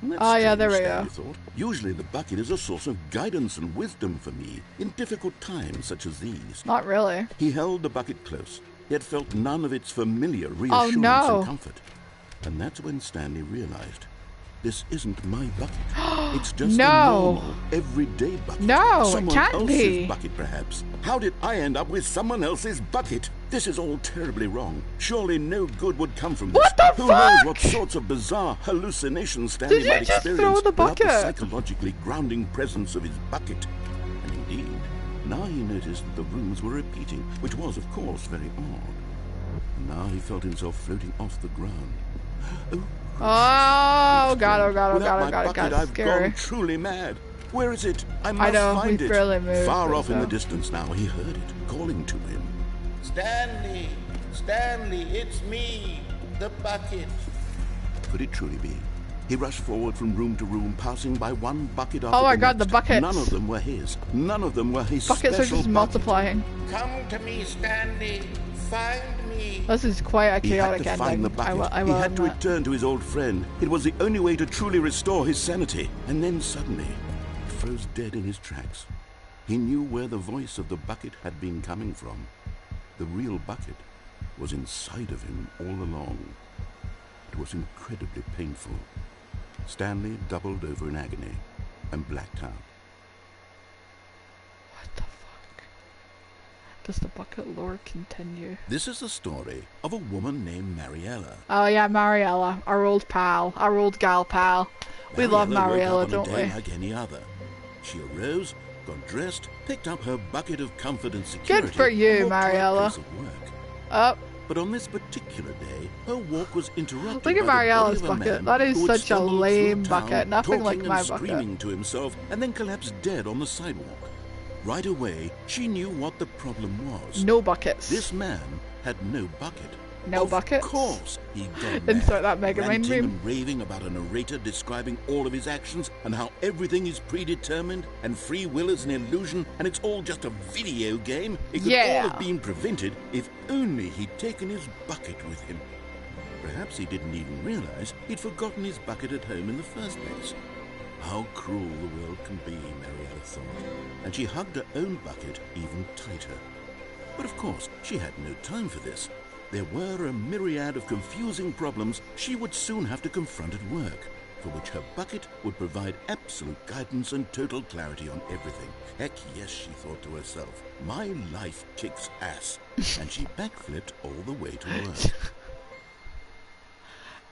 That's Oh, yeah, strange, there we Stanley go. thought. Usually the bucket is a source of guidance and wisdom for me in difficult times such as these. Not really. He held the bucket close, yet felt none of its familiar reassurance no. and comfort. And that's when Stanley realized, this isn't my bucket. It's just No. a normal, everyday bucket. No, it Someone can't else's be. bucket, perhaps. How did I end up with someone else's bucket? This is all terribly wrong. Surely no good would come from this. What the Who knows fuck? what sorts of bizarre hallucinations Stanley Did you might just experience throw the without the bucket? psychologically grounding presence of his bucket. And indeed, now he noticed that the rooms were repeating, which was, of course, very odd. Now he felt himself floating off the ground. Oh god, oh god, oh Without god, my oh god, it bucket, got I've scary. gone truly mad. Where is it? I must know, find we it. barely moved, Far but off in the so. distance now, he heard it, calling to him. Stanley! Stanley, it's me! The bucket! Could it truly be? He rushed forward from room to room, passing by one bucket after Oh my the god, the next. buckets. None of them were his. None of them were his Buckets are special just bucket. multiplying. Come to me, Stanley! Find me! This is quite a He had chaotic to ending. find the bucket. I He will had to admit. return to his old friend. It was the only way to truly restore his sanity. And then suddenly, he froze dead in his tracks. He knew where the voice of the bucket had been coming from. The real bucket was inside of him all along. It was incredibly painful. Stanley doubled over in agony and blacked out. What the fuck? Does the bucket lore continue? This is the story of a woman named Mariella. Oh yeah, Mariella, our old pal, our old gal pal. We love Mariella woke Mariella, up on a don't day we? like any other. She arose, got dressed, picked up her bucket of comfort and security. Good for you, and walked to her Mariella. place of work. Up. But on this particular day, her walk was interrupted Look at by Mariella's the body of a bucket. man That is who had such a stumbled through lame town, bucket. Nothing like talking my and bucket. screaming to himself, and then collapsed dead on the sidewalk. Right away, she knew what the problem was. No buckets. This man had no bucket. No buckets? Of course, he'd gone Insert mad, that Mega Man ranting meme. and raving about a narrator describing all of his actions and how everything is predetermined and free will is an illusion and it's all just a video game. It could all have been prevented if only he'd taken his bucket with him. Perhaps he didn't even realize he'd forgotten his bucket at home in the first place. How cruel the world can be, Mariella thought, and she hugged her own bucket even tighter. But of course, she had no time for this. There were a myriad of confusing problems she would soon have to confront at work, for which her bucket would provide absolute guidance and total clarity on everything. Heck yes, she thought to herself, my life kicks ass, and she backflipped all the way to work.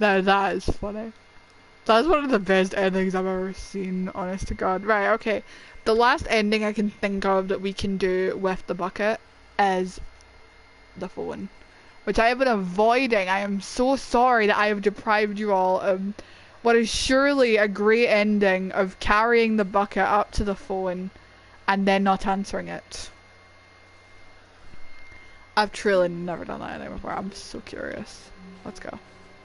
No, that is funny. That's one of the best endings I've ever seen, honest to God. Right, okay. The last ending I can think of that we can do with the bucket is the phone, which I have been avoiding. I am so sorry that I have deprived you all of what is surely a great ending of carrying the bucket up to the phone and then not answering it. I've truly never done that ending before. I'm so curious. Let's go.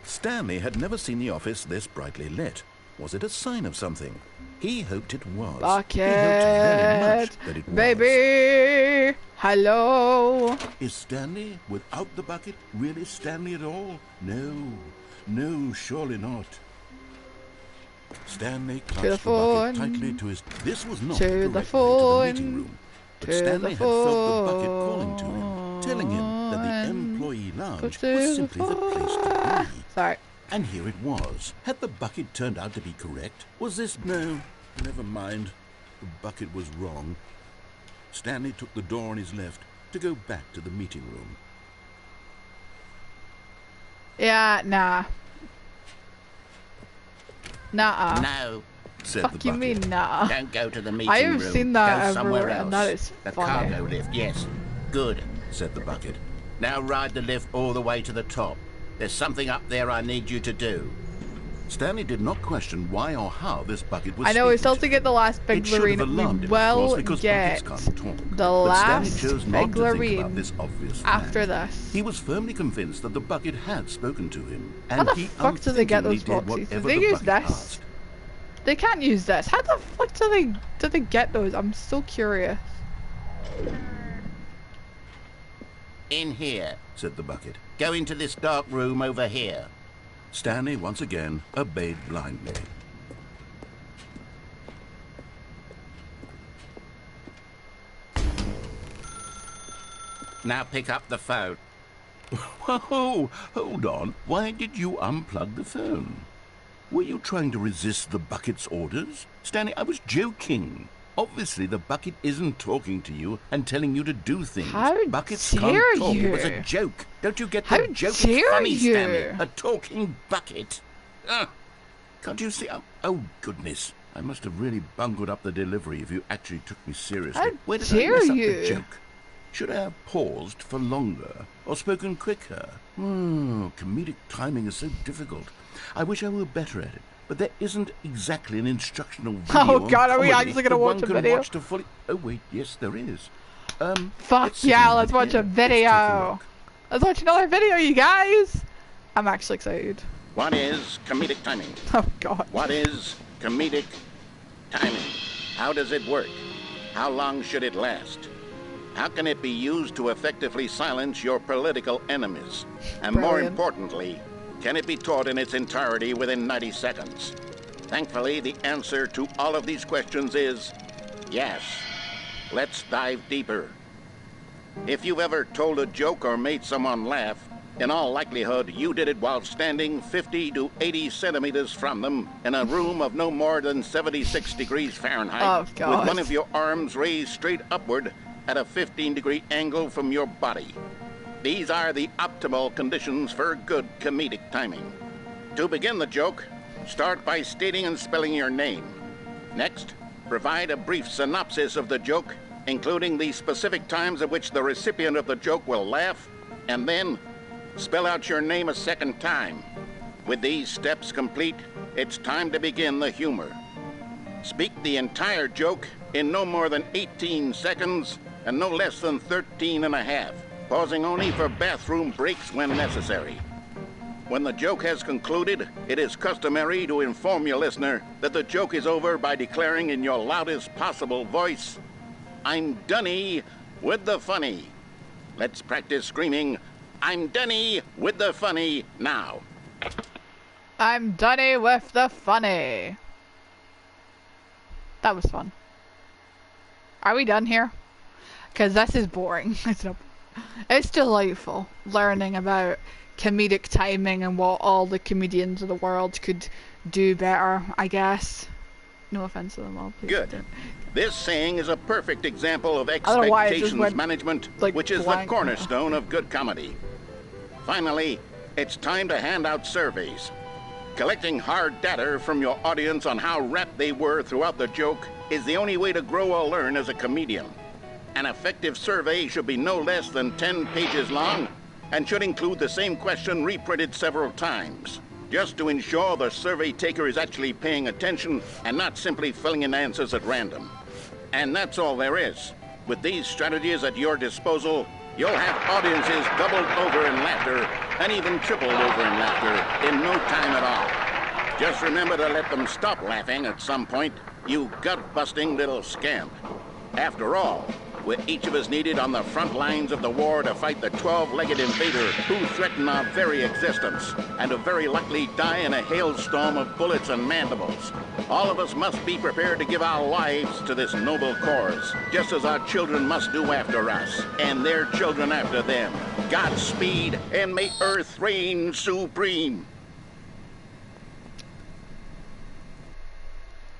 Stanley had never seen the office this brightly lit. Was it a sign of something? He hoped it was. Bucket, he hoped very much that it was. baby, hello. Is Stanley, without the bucket, really Stanley at all? No, surely not. Stanley clutched the bucket tightly to his... This was not to the the phone. meeting room. But To Stanley the had felt the bucket calling to him, telling him that the employee lounge was simply the place to be. Sorry. And here it was. Had the bucket turned out to be correct? Was this... No, never mind. The bucket was wrong. Stanley took the door on his left to go back to the meeting room. Yeah, nah. Nah. No. Said Fuck the you bucket. mean nah? Don't go to the meeting I room. have seen that Go somewhere everywhere, else. and that is the funny. cargo lift, yes. Good, said the bucket. Now ride the lift all the way to the top. There's something up there I need you to do. Stanley did not question why or how this bucket was I know we speaking still to to him. get the last big It should have Lorena. alarmed We him, of course, will because get buckets can't talk. the But Stanley last chose not big to think about Lorena this obvious after fact. this. He was firmly convinced that the bucket had spoken to him, and How the he fuck do they get those unthinkingly did boxes? Did whatever they the use bucket this? asked. They can't use this. How the fuck do they get those? I'm so curious. In here. Said the bucket. Go into this dark room over here. Stanley once again obeyed blindly. Now pick up the phone. Whoa, hold on. Why did you unplug the phone? Were you trying to resist the bucket's orders? Stanley, I was joking. Obviously, the bucket isn't talking to you and telling you to do things. How Buckets dare can't talk. you? It was a joke. Don't you get How the joke? dare It's funny, you? Stanley. A talking bucket. Can't you see? Oh, goodness. I must have really bungled up the delivery if you actually took me seriously. How Where did dare I mess up you? the joke? Should I have paused for longer or spoken quicker? Comedic timing is so difficult. I wish I were better at it, but there isn't exactly an instructional video. Oh, God, are we on comedy actually gonna that watch one a can video? watch to fully... Oh wait, yes, there is. Fuck see yeah, right let's watch here. a Let's take a video. look. Let's watch another video, you guys. I'm actually excited. What is comedic timing? Oh God. What is comedic timing? How does it work? How long should it last? How can it be used to effectively silence your political enemies? And more Brilliant. importantly, can it be taught in its entirety within 90 seconds? Thankfully, the answer to all of these questions is yes. Let's dive deeper. If you've ever told a joke or made someone laugh, in all likelihood, you did it while standing 50 to 80 centimeters from them in a room of no more than 76 degrees Fahrenheit, Oh, God. with one of your arms raised straight upward at a 15-degree angle from your body. These are the optimal conditions for good comedic timing. To begin the joke, Start by stating and spelling your name. Next, provide a brief synopsis of the joke, including the specific times at which the recipient of the joke will laugh, and then spell out your name a second time. With these steps complete, it's time to begin the humor. Speak the entire joke in no more than 18 seconds and no less than 13 and a half, pausing only for bathroom breaks when necessary. When the joke has concluded, it is customary to inform your listener that the joke is over by declaring in your loudest possible voice, "I'm Dunny with the funny." Let's practice screaming, "I'm Dunny with the funny" now. I'm Dunny with the funny. That was fun. Are we done here? Because this is boring. It's delightful learning about comedic timing and what all the comedians of the world could do better, I guess. No offense to them all. Good. This saying is a perfect example of expectations management, like, which is the cornerstone of good comedy. Finally, it's time to hand out surveys. Collecting hard data from your audience on how rapt they were throughout the joke is the only way to grow or learn as a comedian. An effective survey should be no less than 10 pages long and should include the same question reprinted several times, just to ensure the survey taker is actually paying attention and not simply filling in answers at random. And that's all there is. With these strategies at your disposal, you'll have audiences doubled over in laughter and even tripled over in laughter in no time at all. Just remember to let them stop laughing at some point, you gut-busting little scamp. After all, with each of us needed on the front lines of the war to fight the 12-legged invader who threaten our very existence, and to very likely die in a hailstorm of bullets and mandibles, all of us must be prepared to give our lives to this noble cause, just as our children must do after us, and their children after them. Godspeed, and may Earth reign supreme.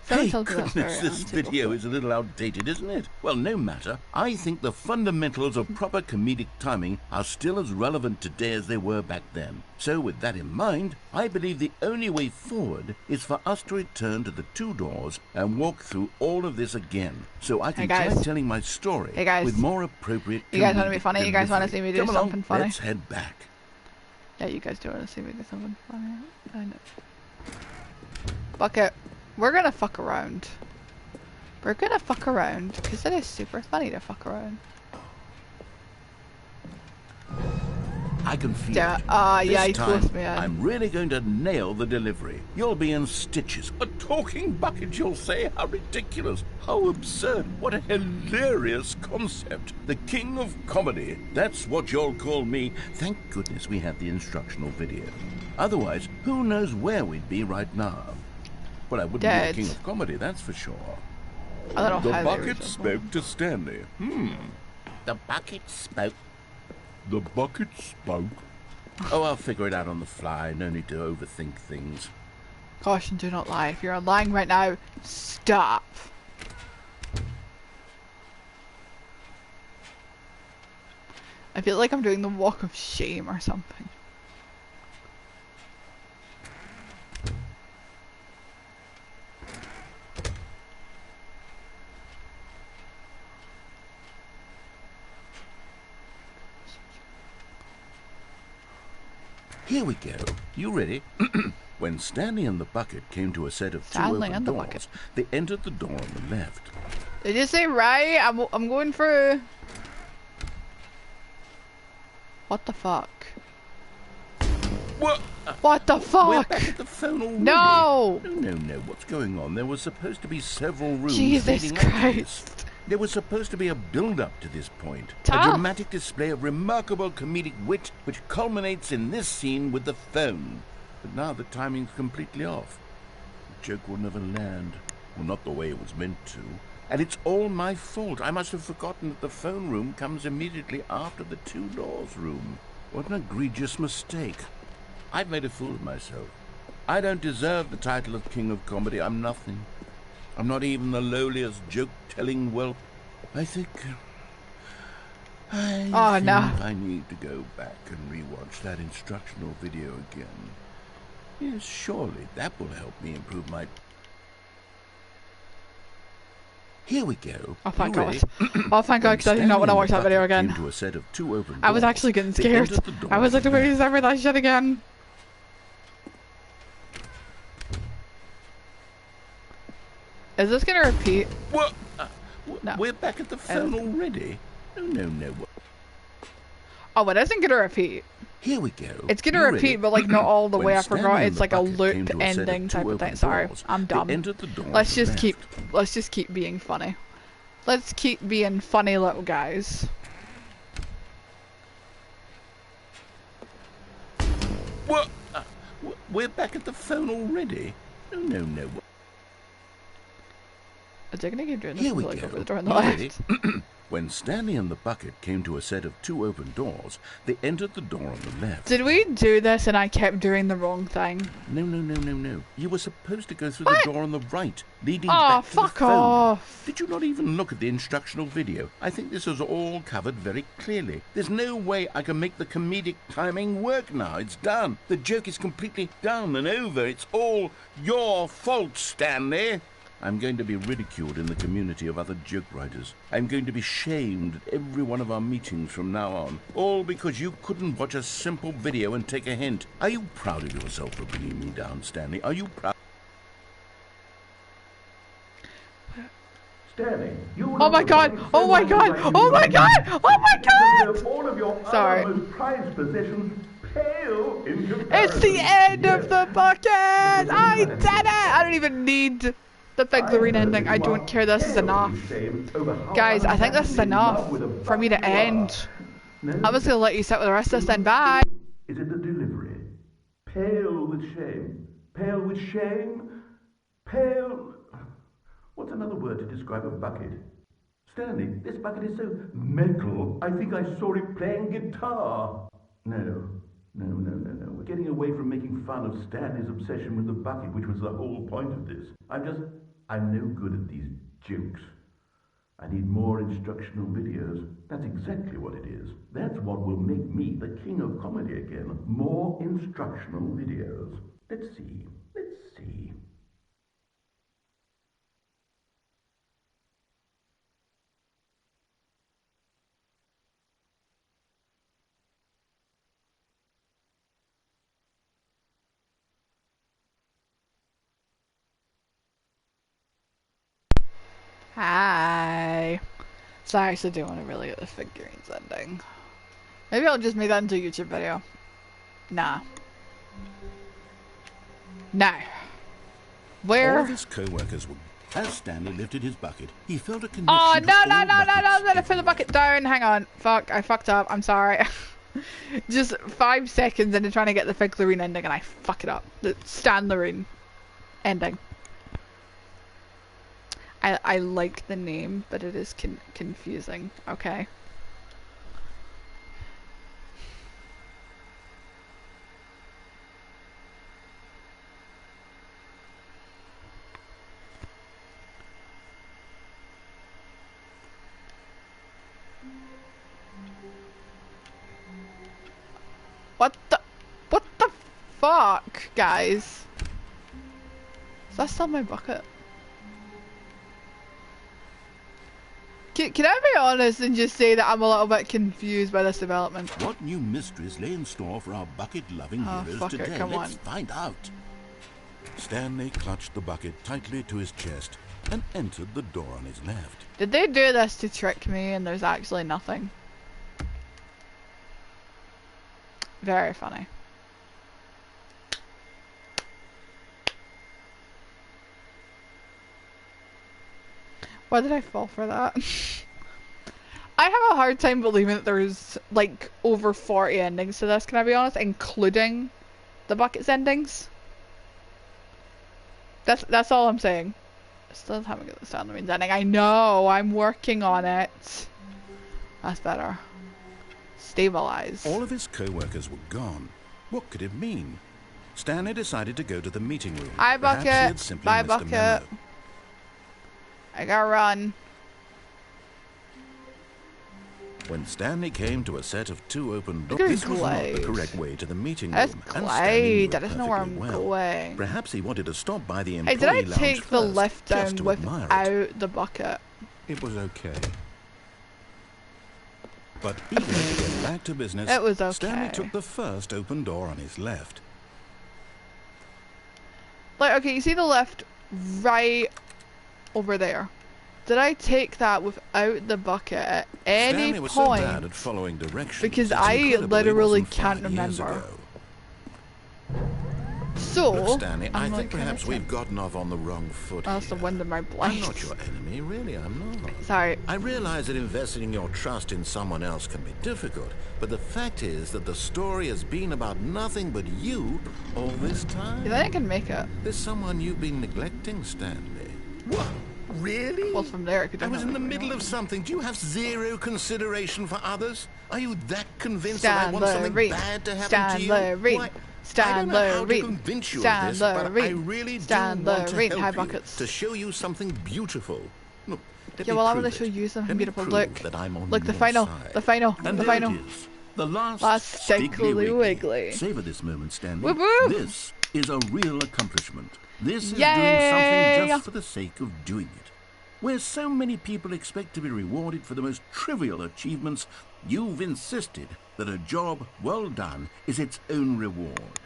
Hey, goodness, this video is a little outdated, isn't it? Well, no matter. I think the fundamentals of proper comedic timing are still as relevant today as they were back then. So with that in mind, I believe the only way forward is for us to return to the two doors and walk through all of this again, so I can try telling my story with more appropriate You guys want to be funny? delivery. You guys want to see me do something funny? Let's head back. Yeah, you guys do want to see me do something funny. I know. Bucket. We're gonna fuck around. We're gonna fuck around, because it is super funny to fuck around. I can feel Yeah, it. yeah, he This time, forced me out. I'm really going to nail the delivery. You'll be in stitches. A talking bucket, you'll say? How ridiculous. How absurd. What a hilarious concept. The king of comedy. That's what you'll call me. Thank goodness we have the instructional video. Otherwise, who knows where we'd be right now. Well, I wouldn't be the king of comedy, that's for sure. The bucket spoke to Stanley. The bucket spoke. The bucket spoke. Oh, I'll figure it out on the fly. No need to overthink things. Caution, do not lie. If you're lying right now, stop. I feel like I'm doing the walk of shame or something. Here we go. You ready? When Stanley and the bucket came to a set of two open doors, they entered the door on the left. Did you say right? I'm going through. What the fuck? What? What the fuck? We're back at the phone already. No! No. What's going on? There were supposed to be several rooms. Jesus Christ. There was supposed to be a build-up to this point. Tough. A dramatic display of remarkable comedic wit which culminates in this scene with the phone. But now the timing's completely off. The joke will never land. Well, not the way it was meant to. And it's all my fault. I must have forgotten that the phone room comes immediately after the two doors room. What an egregious mistake. I've made a fool of myself. I don't deserve the title of King of Comedy. I'm nothing. I'm not even the lowliest joke-telling whelp. I think I need to go back and rewatch that instructional video again. Yes, surely that will help me improve my... Here we go. Oh, thank You God. ready? Oh, thank God, because I did not want to watch that video again. Into a set of 2 open I was doors. actually getting They scared. entered the door I was like, on the wait, is ever that shit again? Is this gonna repeat? What? No. We're back at the phone already? No. Oh, it isn't gonna repeat. Here we go. It's gonna You repeat, ready? but like not all the When way. I Stanley forgot and it's the like a bucket came loop to a set of ending 2 type of open thing. Sorry, doors, I'm they dumb. entered the door Let's on the just left. keep being funny. Let's keep being funny little guys. What? We're back at the phone already? No. Is it gonna keep doing this? Here we Like go. over the door on the You ready? left? When Stanley and the bucket came to a set of 2 open doors, they entered the door on the left. Did we do this and I kept doing the wrong thing? No. You were supposed to go through What? the door on the right, leading Oh, back to the fuck phone. off. Did you not even look at the instructional video? I think this is all covered very clearly. There's no way I can make the comedic timing work now. It's done. The joke is completely done and over. It's all your fault, Stanley. I'm going to be ridiculed in the community of other joke writers. I'm going to be shamed at every one of our meetings from now on. All because you couldn't watch a simple video and take a hint. Are you proud of yourself for bringing me down, Stanley? Are you proud? Stanley, you Oh my God! Oh my God! Oh my God! Oh my God! all of your Sorry. most prized possessions pale in comparison. It's the end of the bucket! I did it! I don't even need the Big Lorena ending. I don't care. This is enough. Guys, I think this is enough for me to end. I'm just gonna let you sit with the rest of this then. Bye! Is it the delivery? Pale with shame. Pale with shame? Pale... What's another word to describe a bucket? Stanley, this bucket is so metal. I think I saw it playing guitar. No. We're getting away from making fun of Stanley's obsession with the bucket, which was the whole point of this. I'm no good at these jokes. I need more instructional videos. That's exactly what it is. That's what will make me the king of comedy again. More instructional videos. Let's see. Hi. So I actually do want to really get the figurines ending. Maybe I'll just make that into a YouTube video. Nah. No. Where? All of his co-workers were... As Stanley lifted his bucket, he felt a connection Oh, to no, all I'm gonna buckets put the bucket down. Hang on. Fuck, I fucked up. I'm sorry. Just 5 seconds into trying to get the Fig Lorena ending and I fuck it up. The Stan Lorena ending. I like the name, but it is confusing. Okay. What the fuck, guys? Is that still my bucket? Can I be honest and just say that I'm a little bit confused by this development? What new mysteries lay in store for our bucket-loving heroes fuck it, today? come Let's on. find out. Stanley clutched the bucket tightly to his chest and entered the door on his left. Did they do this to trick me and there's actually nothing? Very funny. Why did I fall for that? I have a hard time believing that there's like over 40 endings to this, can I be honest? Including the bucket's endings. That's all I'm saying. I still haven't got the Stan Lorena ending. I know, I'm working on it. That's better. Stabilize. All of his co-workers were gone. What could it mean? Stanley decided to go to the meeting room. Hi, Perhaps he had Bucket. simply Bye, missed a Bucket. memo. I gotta run. When Stanley came to a set of 2 open Look doors, at this was not the Glade. correct way to the meeting room. That's and Stanley knew Glade. it That doesn't know where I'm perfectly well. going. Perhaps he wanted to stop by the Hey, employee did I lounge take the first, lift just down to admire it. without the bucket? It was okay. But eager to get back to business, It was Stanley okay. took the first open door on his left. Like, okay, you see the lift right over there. Did I take that without the bucket at any Stanley was so point? bad at following directions. Because it's I incredible he literally wasn't can't 5 years remember. ago. So, Look, Stanley, I I'm think like, perhaps okay. we've gotten off on the wrong foot That's the here. wind in my I'm blinds. not your enemy, really, I'm not. Sorry. I realize that investing your trust in someone else can be difficult, but the fact is that the story has been about nothing but you all this time. You think I can make it? There's someone you've been neglecting, Stanley. What? Really? Well, from there, I could I was in the definitely middle know. of something. Do you have zero consideration for others? Are you that convinced that I want something Stanley, bad to happen to you? Stanley, Why, I don't know how to Stanley, convince you of this, but I Stanley, really do Stanley, want to high help you, buckets. to show you something beautiful. Look, let Yeah, me well, I prove want to show it. you something Let me beautiful. prove Look, that I'm on look, the your final, side. the final, And the there final. it is. The last Stiggly Wiggly. Savor this moment, Stanley. Whoop, whoop. This is a real accomplishment. This is doing Yay! something just for the sake of doing it. Where so many people expect to be rewarded for the most trivial achievements, you've insisted that a job well done is its own reward.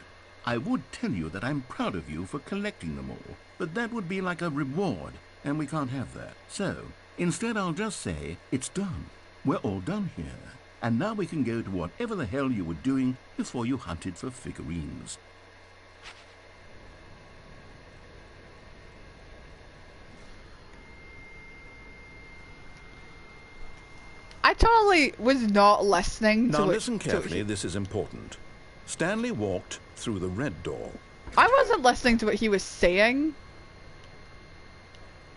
I would tell you that I'm proud of you for collecting them all, but that would be like a reward, and we can't have that. So, instead I'll just say, it's done. We're all done here. And now we can go to whatever the hell you were doing before you hunted for figurines. I totally was not listening to Now what- listen to what carefully, this is important. Stanley walked through the red door. I wasn't listening to what he was saying.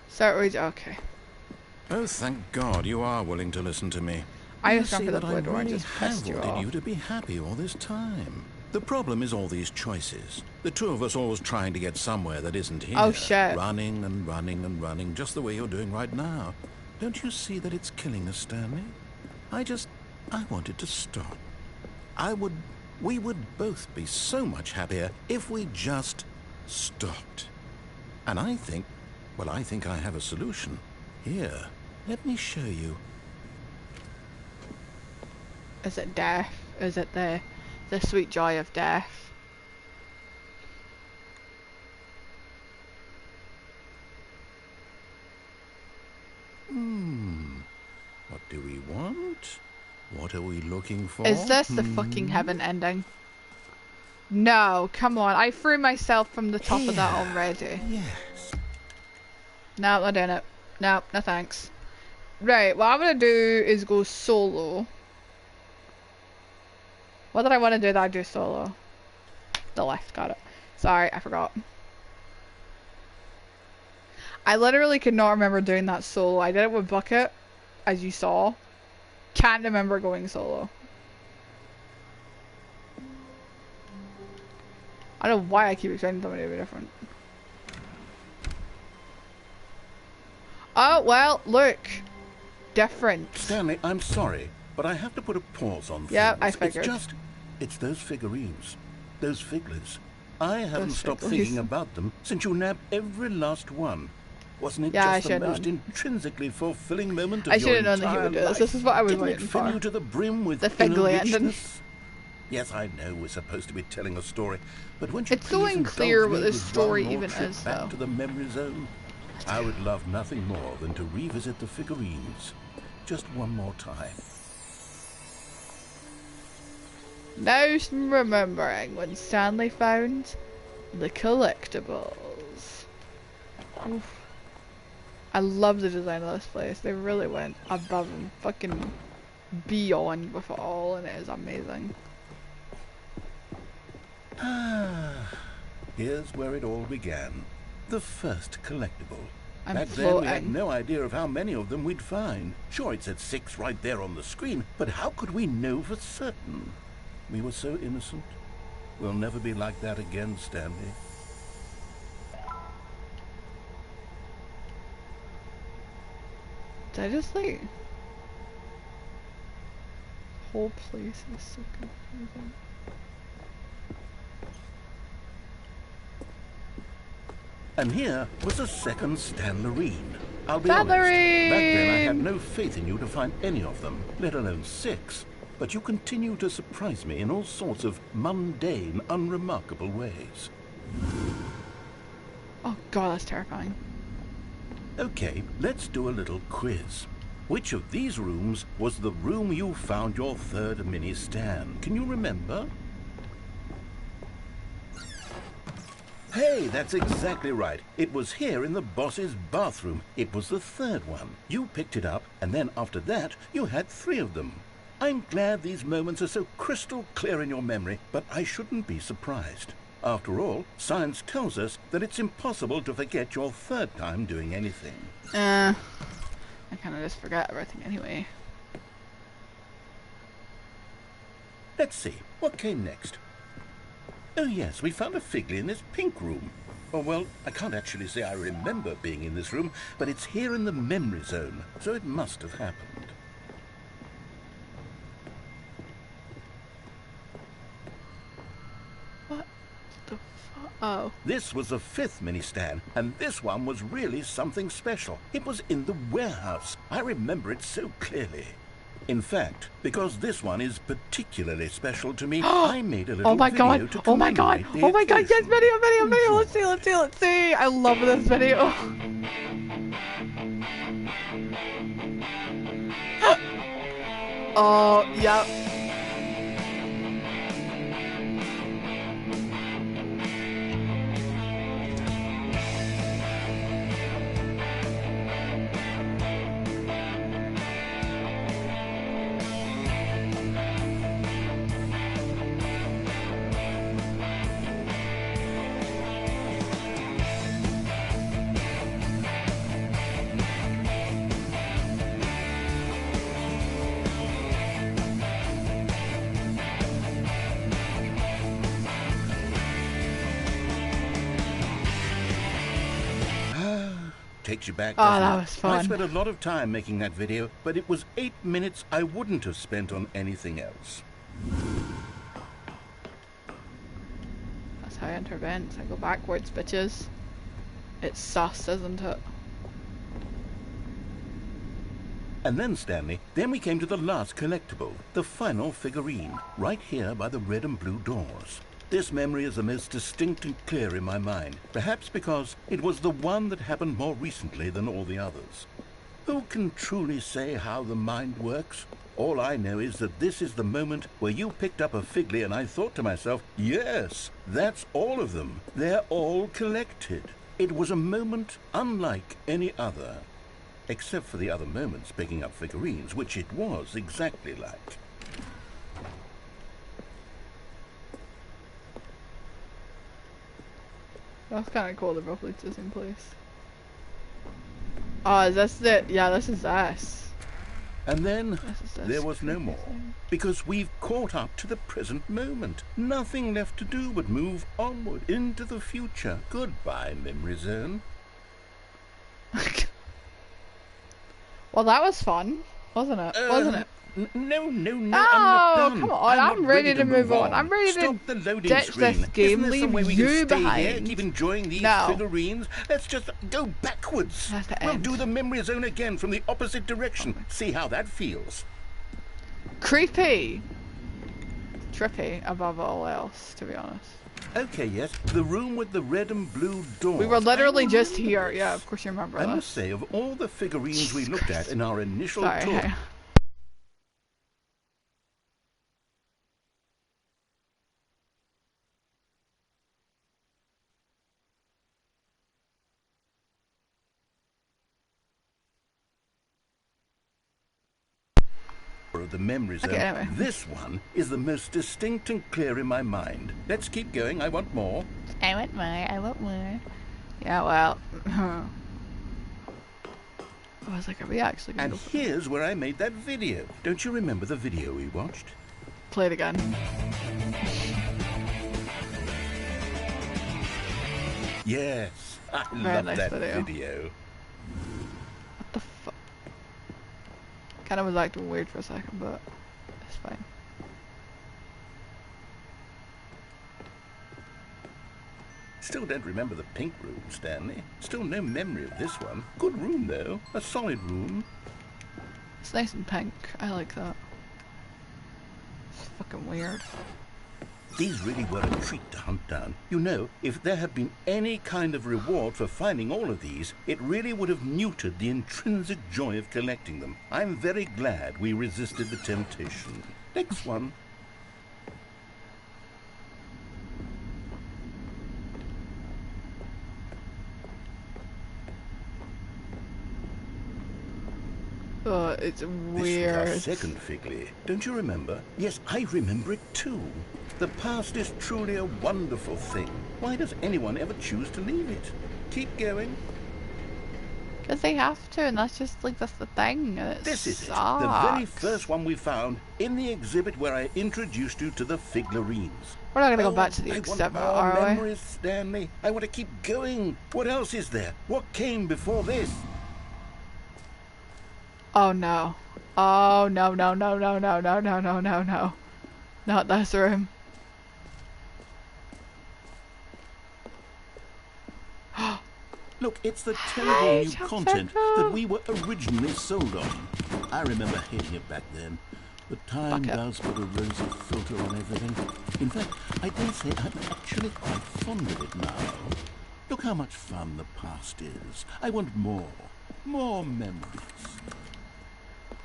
So it was okay. Oh, thank God you are willing to listen to me. I You just gone see for the that I blue door and really just pissed have you wanted off. you to be happy all this time. The problem is all these choices. The two of us always trying to get somewhere that isn't here. Oh, shit. Running and running and running, just the way you're doing right now. Don't you see that it's killing us, Stanley? I wanted to stop. We would both be so much happier if we just stopped. And I think I have a solution. Here, let me show you. Is it death? Is it the sweet joy of death? What do we want? What are we looking for? Is this the fucking heaven ending? No, come on. I threw myself from the top of that already. Yes. No, I'm not doing it. No, no thanks. Right, what I'm gonna do is go solo. What did I want to do that I do solo? The left, got it. Sorry, I forgot. I literally could not remember doing that solo. I did it with Bucket, as you saw. Can't remember going solo. I don't know why I keep expecting somebody to be different. Oh, well, look. Different. Stanley, I'm sorry, but I have to put a pause on things. Yeah, I figured. It's those figurines. Those figglers. I haven't Those stopped figglers. thinking about them since you nabbed every last one. Wasn't it Yeah, I just the should've most known. intrinsically fulfilling moment of I your should've known that he entire would do this. life? This is what I was Didn't waiting it fill for. you to the brim with The inner figgly ending. richness? Yes, I know we're supposed to be telling a story, but won't you It's so please unclear indulge what me this with story one more even trip is, back though. to the memory zone? I would love nothing more than to revisit the figurines. Just one more time. Now remembering when Stanley found the collectibles. Oof. I love the design of this place. They really went above and fucking beyond with it all, and it is amazing. Here's where it all began. The first collectible. I'm Back then we had floating. no idea of how many of them we'd find. Sure, it said 6 right there on the screen, but how could we know for certain? We were so innocent. We'll never be like that again, Stanley. Did I just like... whole place is so confusing. And here was a second Stanlerine. I'll be Stanlerine! honest, back then I had no faith in you to find any of them, let alone 6. But you continue to surprise me in all sorts of mundane, unremarkable ways. Oh god, that's terrifying. Okay, let's do a little quiz. Which of these rooms was the room you found your third mini Stan? Can you remember? Hey, that's exactly right. It was here in the boss's bathroom. It was the third one. You picked it up, and then after that, you had 3 of them. I'm glad these moments are so crystal clear in your memory, but I shouldn't be surprised. After all, science tells us that it's impossible to forget your third time doing anything. I kind of just forgot everything anyway. Let's see, what came next? Oh yes, we found a Figley in this pink room. Oh well, I can't actually say I remember being in this room, but it's here in the memory zone, so it must have happened. What the fuck? Oh. This was the 5th mini Stan, and this one was really something special. It was in the warehouse. I remember it so clearly. In fact, because this one is particularly special to me, I made a little video to oh my god! commemorate the Oh my god! Yes, occasion. video! Let's see! I love this video. Oh, yep. Takes you back. Oh, doesn't that it? was fun. I spent a lot of time making that video, but it was 8 minutes I wouldn't have spent on anything else. That's how I enter vents. I go backwards, bitches. It's sus, isn't it? And then, Stanley, then we came to the last collectible, the final figurine, right here by the red and blue doors. This memory is the most distinct and clear in my mind, perhaps because it was the one that happened more recently than all the others. Who can truly say how the mind works? All I know is that this is the moment where you picked up a Figley and I thought to myself, yes, that's all of them. They're all collected. It was a moment unlike any other, except for the other moments picking up figurines, which it was exactly like. That's kind of cool, the Rolex is in place. Oh, is this the... Yeah, this is us. And then This is there was no more, because we've caught up to the present moment. Nothing left to do but move onward into the future. Goodbye, memory zone. Well, that was fun, wasn't it? Wasn't it? No, Oh, I'm not done. come on, I'm not ready to move on. I'm ready Stop to the loading ditch screen. this game, Isn't there some way leave we can you stay behind. Here, keep enjoying these No. figurines? Let's just go backwards. That's the We'll end. do the memory zone again from the opposite direction. See how that feels. Creepy. Trippy above all else, to be honest. Okay, yes, the room with the red and blue doors. We were literally just here. Yeah, of course you remember I this. must say, of all the figurines we looked at in our initial Sorry. tour, of the memory zone, anyway. this one is the most distinct and clear in my mind. Let's keep going, I want more. I want more. Yeah, well. I was like, are we actually gonna And go for here's where I made that video. Don't you remember the video we watched? play it again? Yes, I Very love nice that video. video. What the fuck? Kind of was acting weird for a second, but it's fine. Still don't remember the pink room, Stanley. Still no memory of this one. Good room, though. A solid room. It's nice and pink. I like that. It's fucking weird. These really were a treat to hunt down. You know, if there had been any kind of reward for finding all of these, it really would have muted the intrinsic joy of collecting them. I'm very glad we resisted the temptation. Next one. Oh, it's weird. This was our second Figley. Don't you remember? Yes, I remember it too. The past is truly a wonderful thing. Why does anyone ever choose to leave it? Keep going. Because they have to, and that's just like, that's the thing. This is it. The very first one we found in the exhibit where I introduced you to the Figlarines. We're not going to go back to the exhibit, are we? Memories, Stanley. I want to keep going. What else is there? What came before this? Oh no. Oh no, no, no, no, no, no, no, no, no, no. Not this room. Look, it's the terrible new content that we were originally sold on. I remember hating it back then. But time does put a rosy filter on everything. In fact, I dare say I'm actually quite fond of it now. Look how much fun the past is. I want more. More memories.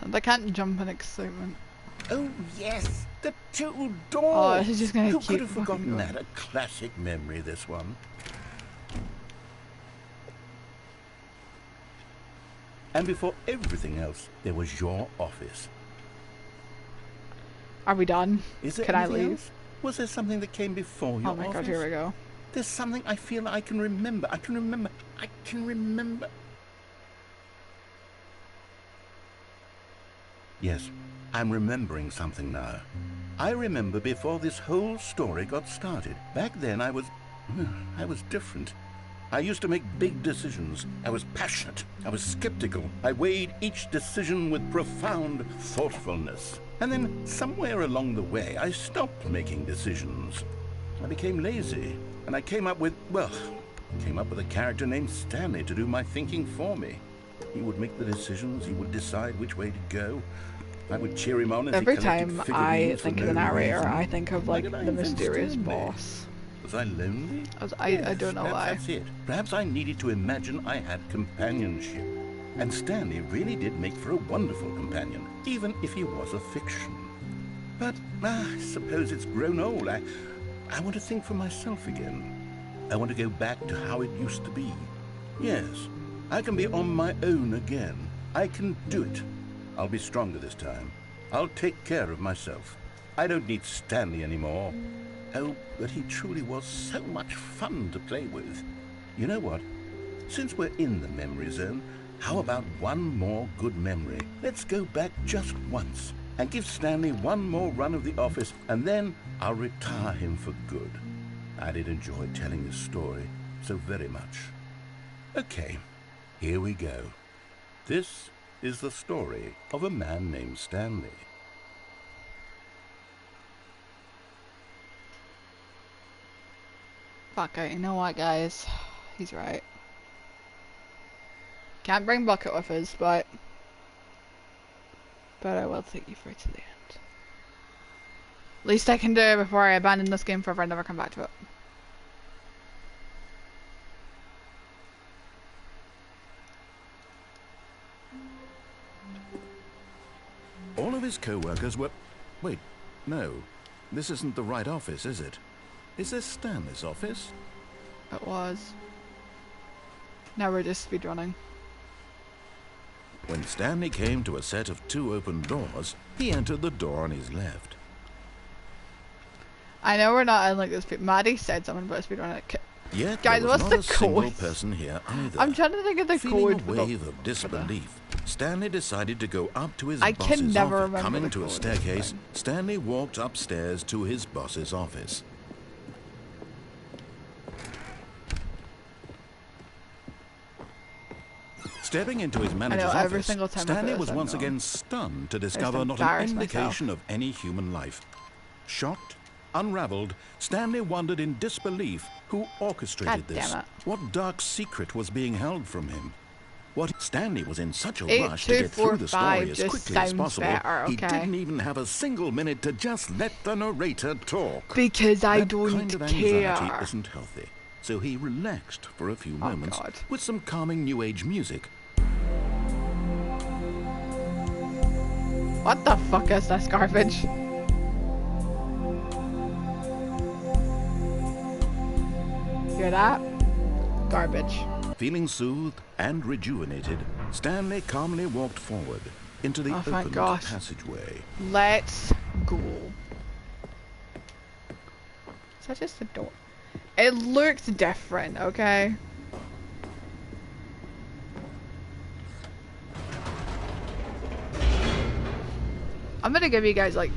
They can't jump in excitement. Oh yes, the two doors. Oh, this is just gonna Who keep could have forgotten going. that? A classic memory, this one. And before everything else, there was your office. Are we done? Is there Can I anything leave? else? Was there something that came before your office? Oh my god, here we go. There's something I feel I can remember. I can remember. Yes, I'm remembering something now. I remember before this whole story got started. Back then I was different. I used to make big decisions. I was passionate. I was skeptical. I weighed each decision with profound thoughtfulness. And then somewhere along the way, I stopped making decisions. I became lazy, and I came up with a character named Stanley to do my thinking for me. He would make the decisions. He would decide which way to go. I would cheer him on as Every he collected time figurines I for think of no the narrator, reason. I think of Why like did I the invent mysterious Stanley? boss. Was I lonely? I don't know Perhaps why. that's it. Perhaps I needed to imagine I had companionship. And Stanley really did make for a wonderful companion, even if he was a fiction. But I suppose it's grown old. I want to think for myself again. I want to go back to how it used to be. Yes, I can be on my own again. I can do it. I'll be stronger this time. I'll take care of myself. I don't need Stanley anymore. Oh, but he truly was so much fun to play with. You know what? Since we're in the memory zone, how about one more good memory? Let's go back just once and give Stanley one more run of the office, and then I'll retire him for good. I did enjoy telling his story so very much. Okay, here we go. This is the story of a man named Stanley. Fuck it, you know what, guys? He's right. Can't bring Bucket with us, but I will take you through to the end. Least I can do before I abandon this game forever and never come back to it. All of his co-workers were... Wait, no. This isn't the right office, is it? Is this Stanley's office? It was. Now we're just speedrunning. When Stanley came to a set of 2 open doors, he entered the door on his left. I know we're not in like this. Maddie said something about speedrunning. Yet Guys, there was what's not the a single code? person here either. I'm trying to think of the Feeling code. a wave of disbelief, Stanley decided to go up to his I boss's can never office. remember Coming the to a code of staircase, this thing. Stanley walked upstairs to his boss's office. Stepping into his manager's every office, single time Stanley I put was this once on. again stunned to discover not an embarrass indication myself. of any human life. Shocked, unraveled, Stanley wondered in disbelief who orchestrated God this. damn it. What dark secret was being held from him? Stanley was in such a 8, rush 2, to get 4, through the 5 story as just quickly as sounds possible, better, he okay. didn't even have a single minute to just let the narrator talk. Because I That don't kind of anxiety care. isn't healthy, so he relaxed for a few moments God. with some calming New Age music. What the fuck is this garbage? Hear that? Garbage. Feeling soothed and rejuvenated, Stanley calmly walked forward into the Oh, thank opened gosh. passageway. Let's go. Is that just the door? It looked different, okay? I'm gonna give you guys like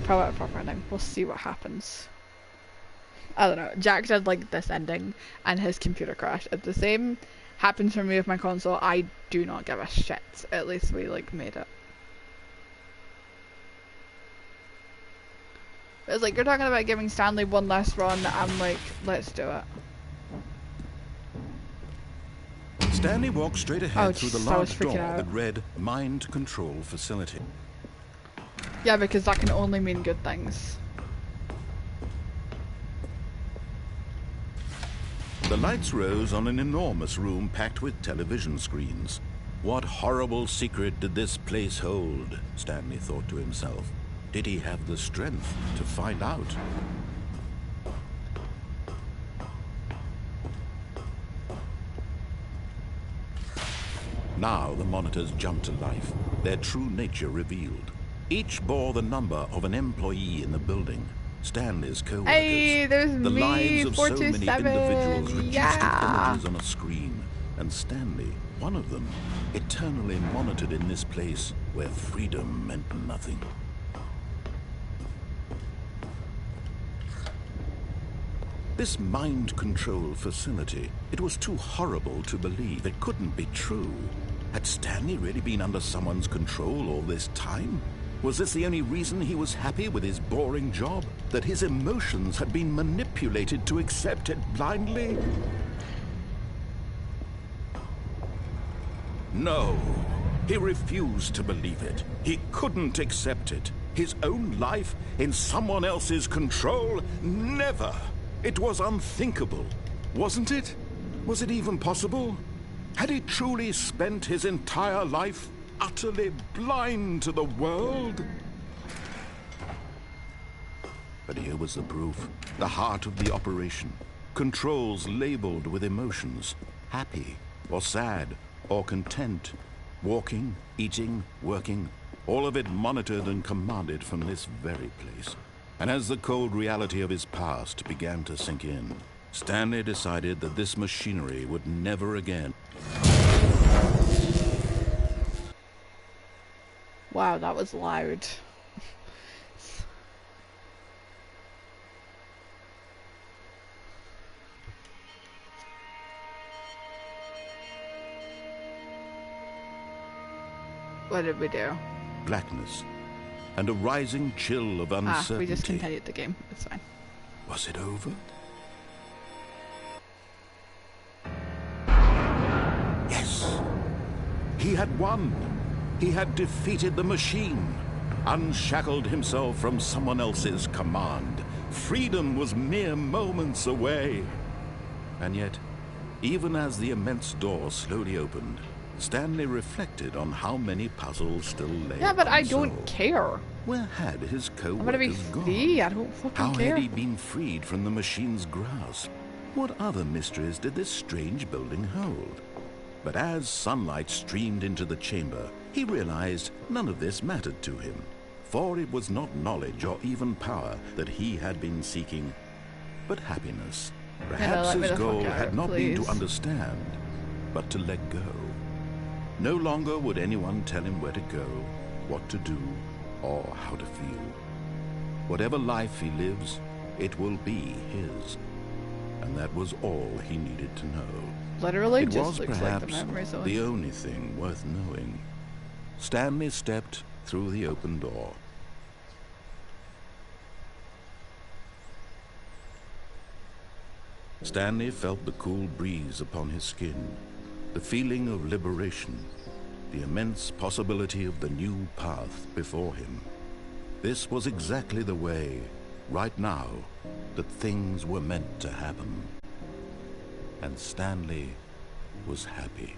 probably a proper ending. We'll see what happens. I don't know. Jack did like this ending and his computer crashed. If the same happens for me with my console, I do not give a shit. At least we like made it. It's like you're talking about giving Stanley one last run. I'm like, let's do it. Stanley walked straight ahead Oh, through the Jesus, I was large door freaking out. that read Mind Control Facility. Yeah, because that can only mean good things. The lights rose on an enormous room packed with television screens. What horrible secret did this place hold? Stanley thought to himself. Did he have the strength to find out? Now the monitors jumped to life, their true nature revealed. Each bore the number of an employee in the building. Stanley's co-workers. Hey, there's the me, lives of so many 427. individuals reduced Yeah. to images on a screen. And Stanley, one of them, eternally monitored in this place where freedom meant nothing. This mind control facility, it was too horrible to believe. It couldn't be true. Had Stanley really been under someone's control all this time? Was this the only reason he was happy with his boring job? That his emotions had been manipulated to accept it blindly? No. He refused to believe it. He couldn't accept it. His own life in someone else's control? Never. It was unthinkable, wasn't it? Was it even possible? Had he truly spent his entire life utterly blind to the world? But here was the proof, the heart of the operation. Controls labeled with emotions, happy or sad or content, walking, eating, working, all of it monitored and commanded from this very place. And as the cold reality of his past began to sink in, Stanley decided that this machinery would never again. Wow, that was loud. What did we do? Blackness and a rising chill of uncertainty. We just continued the game. It's fine. Was it over? Yes. He had won. He had defeated the machine, unshackled himself from someone else's command. Freedom was mere moments away. And yet, even as the immense door slowly opened, Stanley reflected on how many puzzles still lay. Yeah, but I unsolved. don't care. Where had his I'm gonna be co-workers gone? free. I don't fucking How care. had he been freed from the machine's grasp? What other mysteries did this strange building hold? But as sunlight streamed into the chamber, he realized none of this mattered to him, for it was not knowledge or even power that he had been seeking, but happiness. Perhaps let me his the fuck goal out, had not been please. to understand, but to let go. No longer would anyone tell him where to go, what to do, or how to feel. Whatever life he lives, it will be his. and that was all he needed to know. Literally It just was looks like the perhaps memory zone. the only thing worth knowing. Stanley stepped through the open door. Stanley felt the cool breeze upon his skin, the feeling of liberation, the immense possibility of the new path before him. This was exactly the way, right now, that things were meant to happen. And Stanley was happy.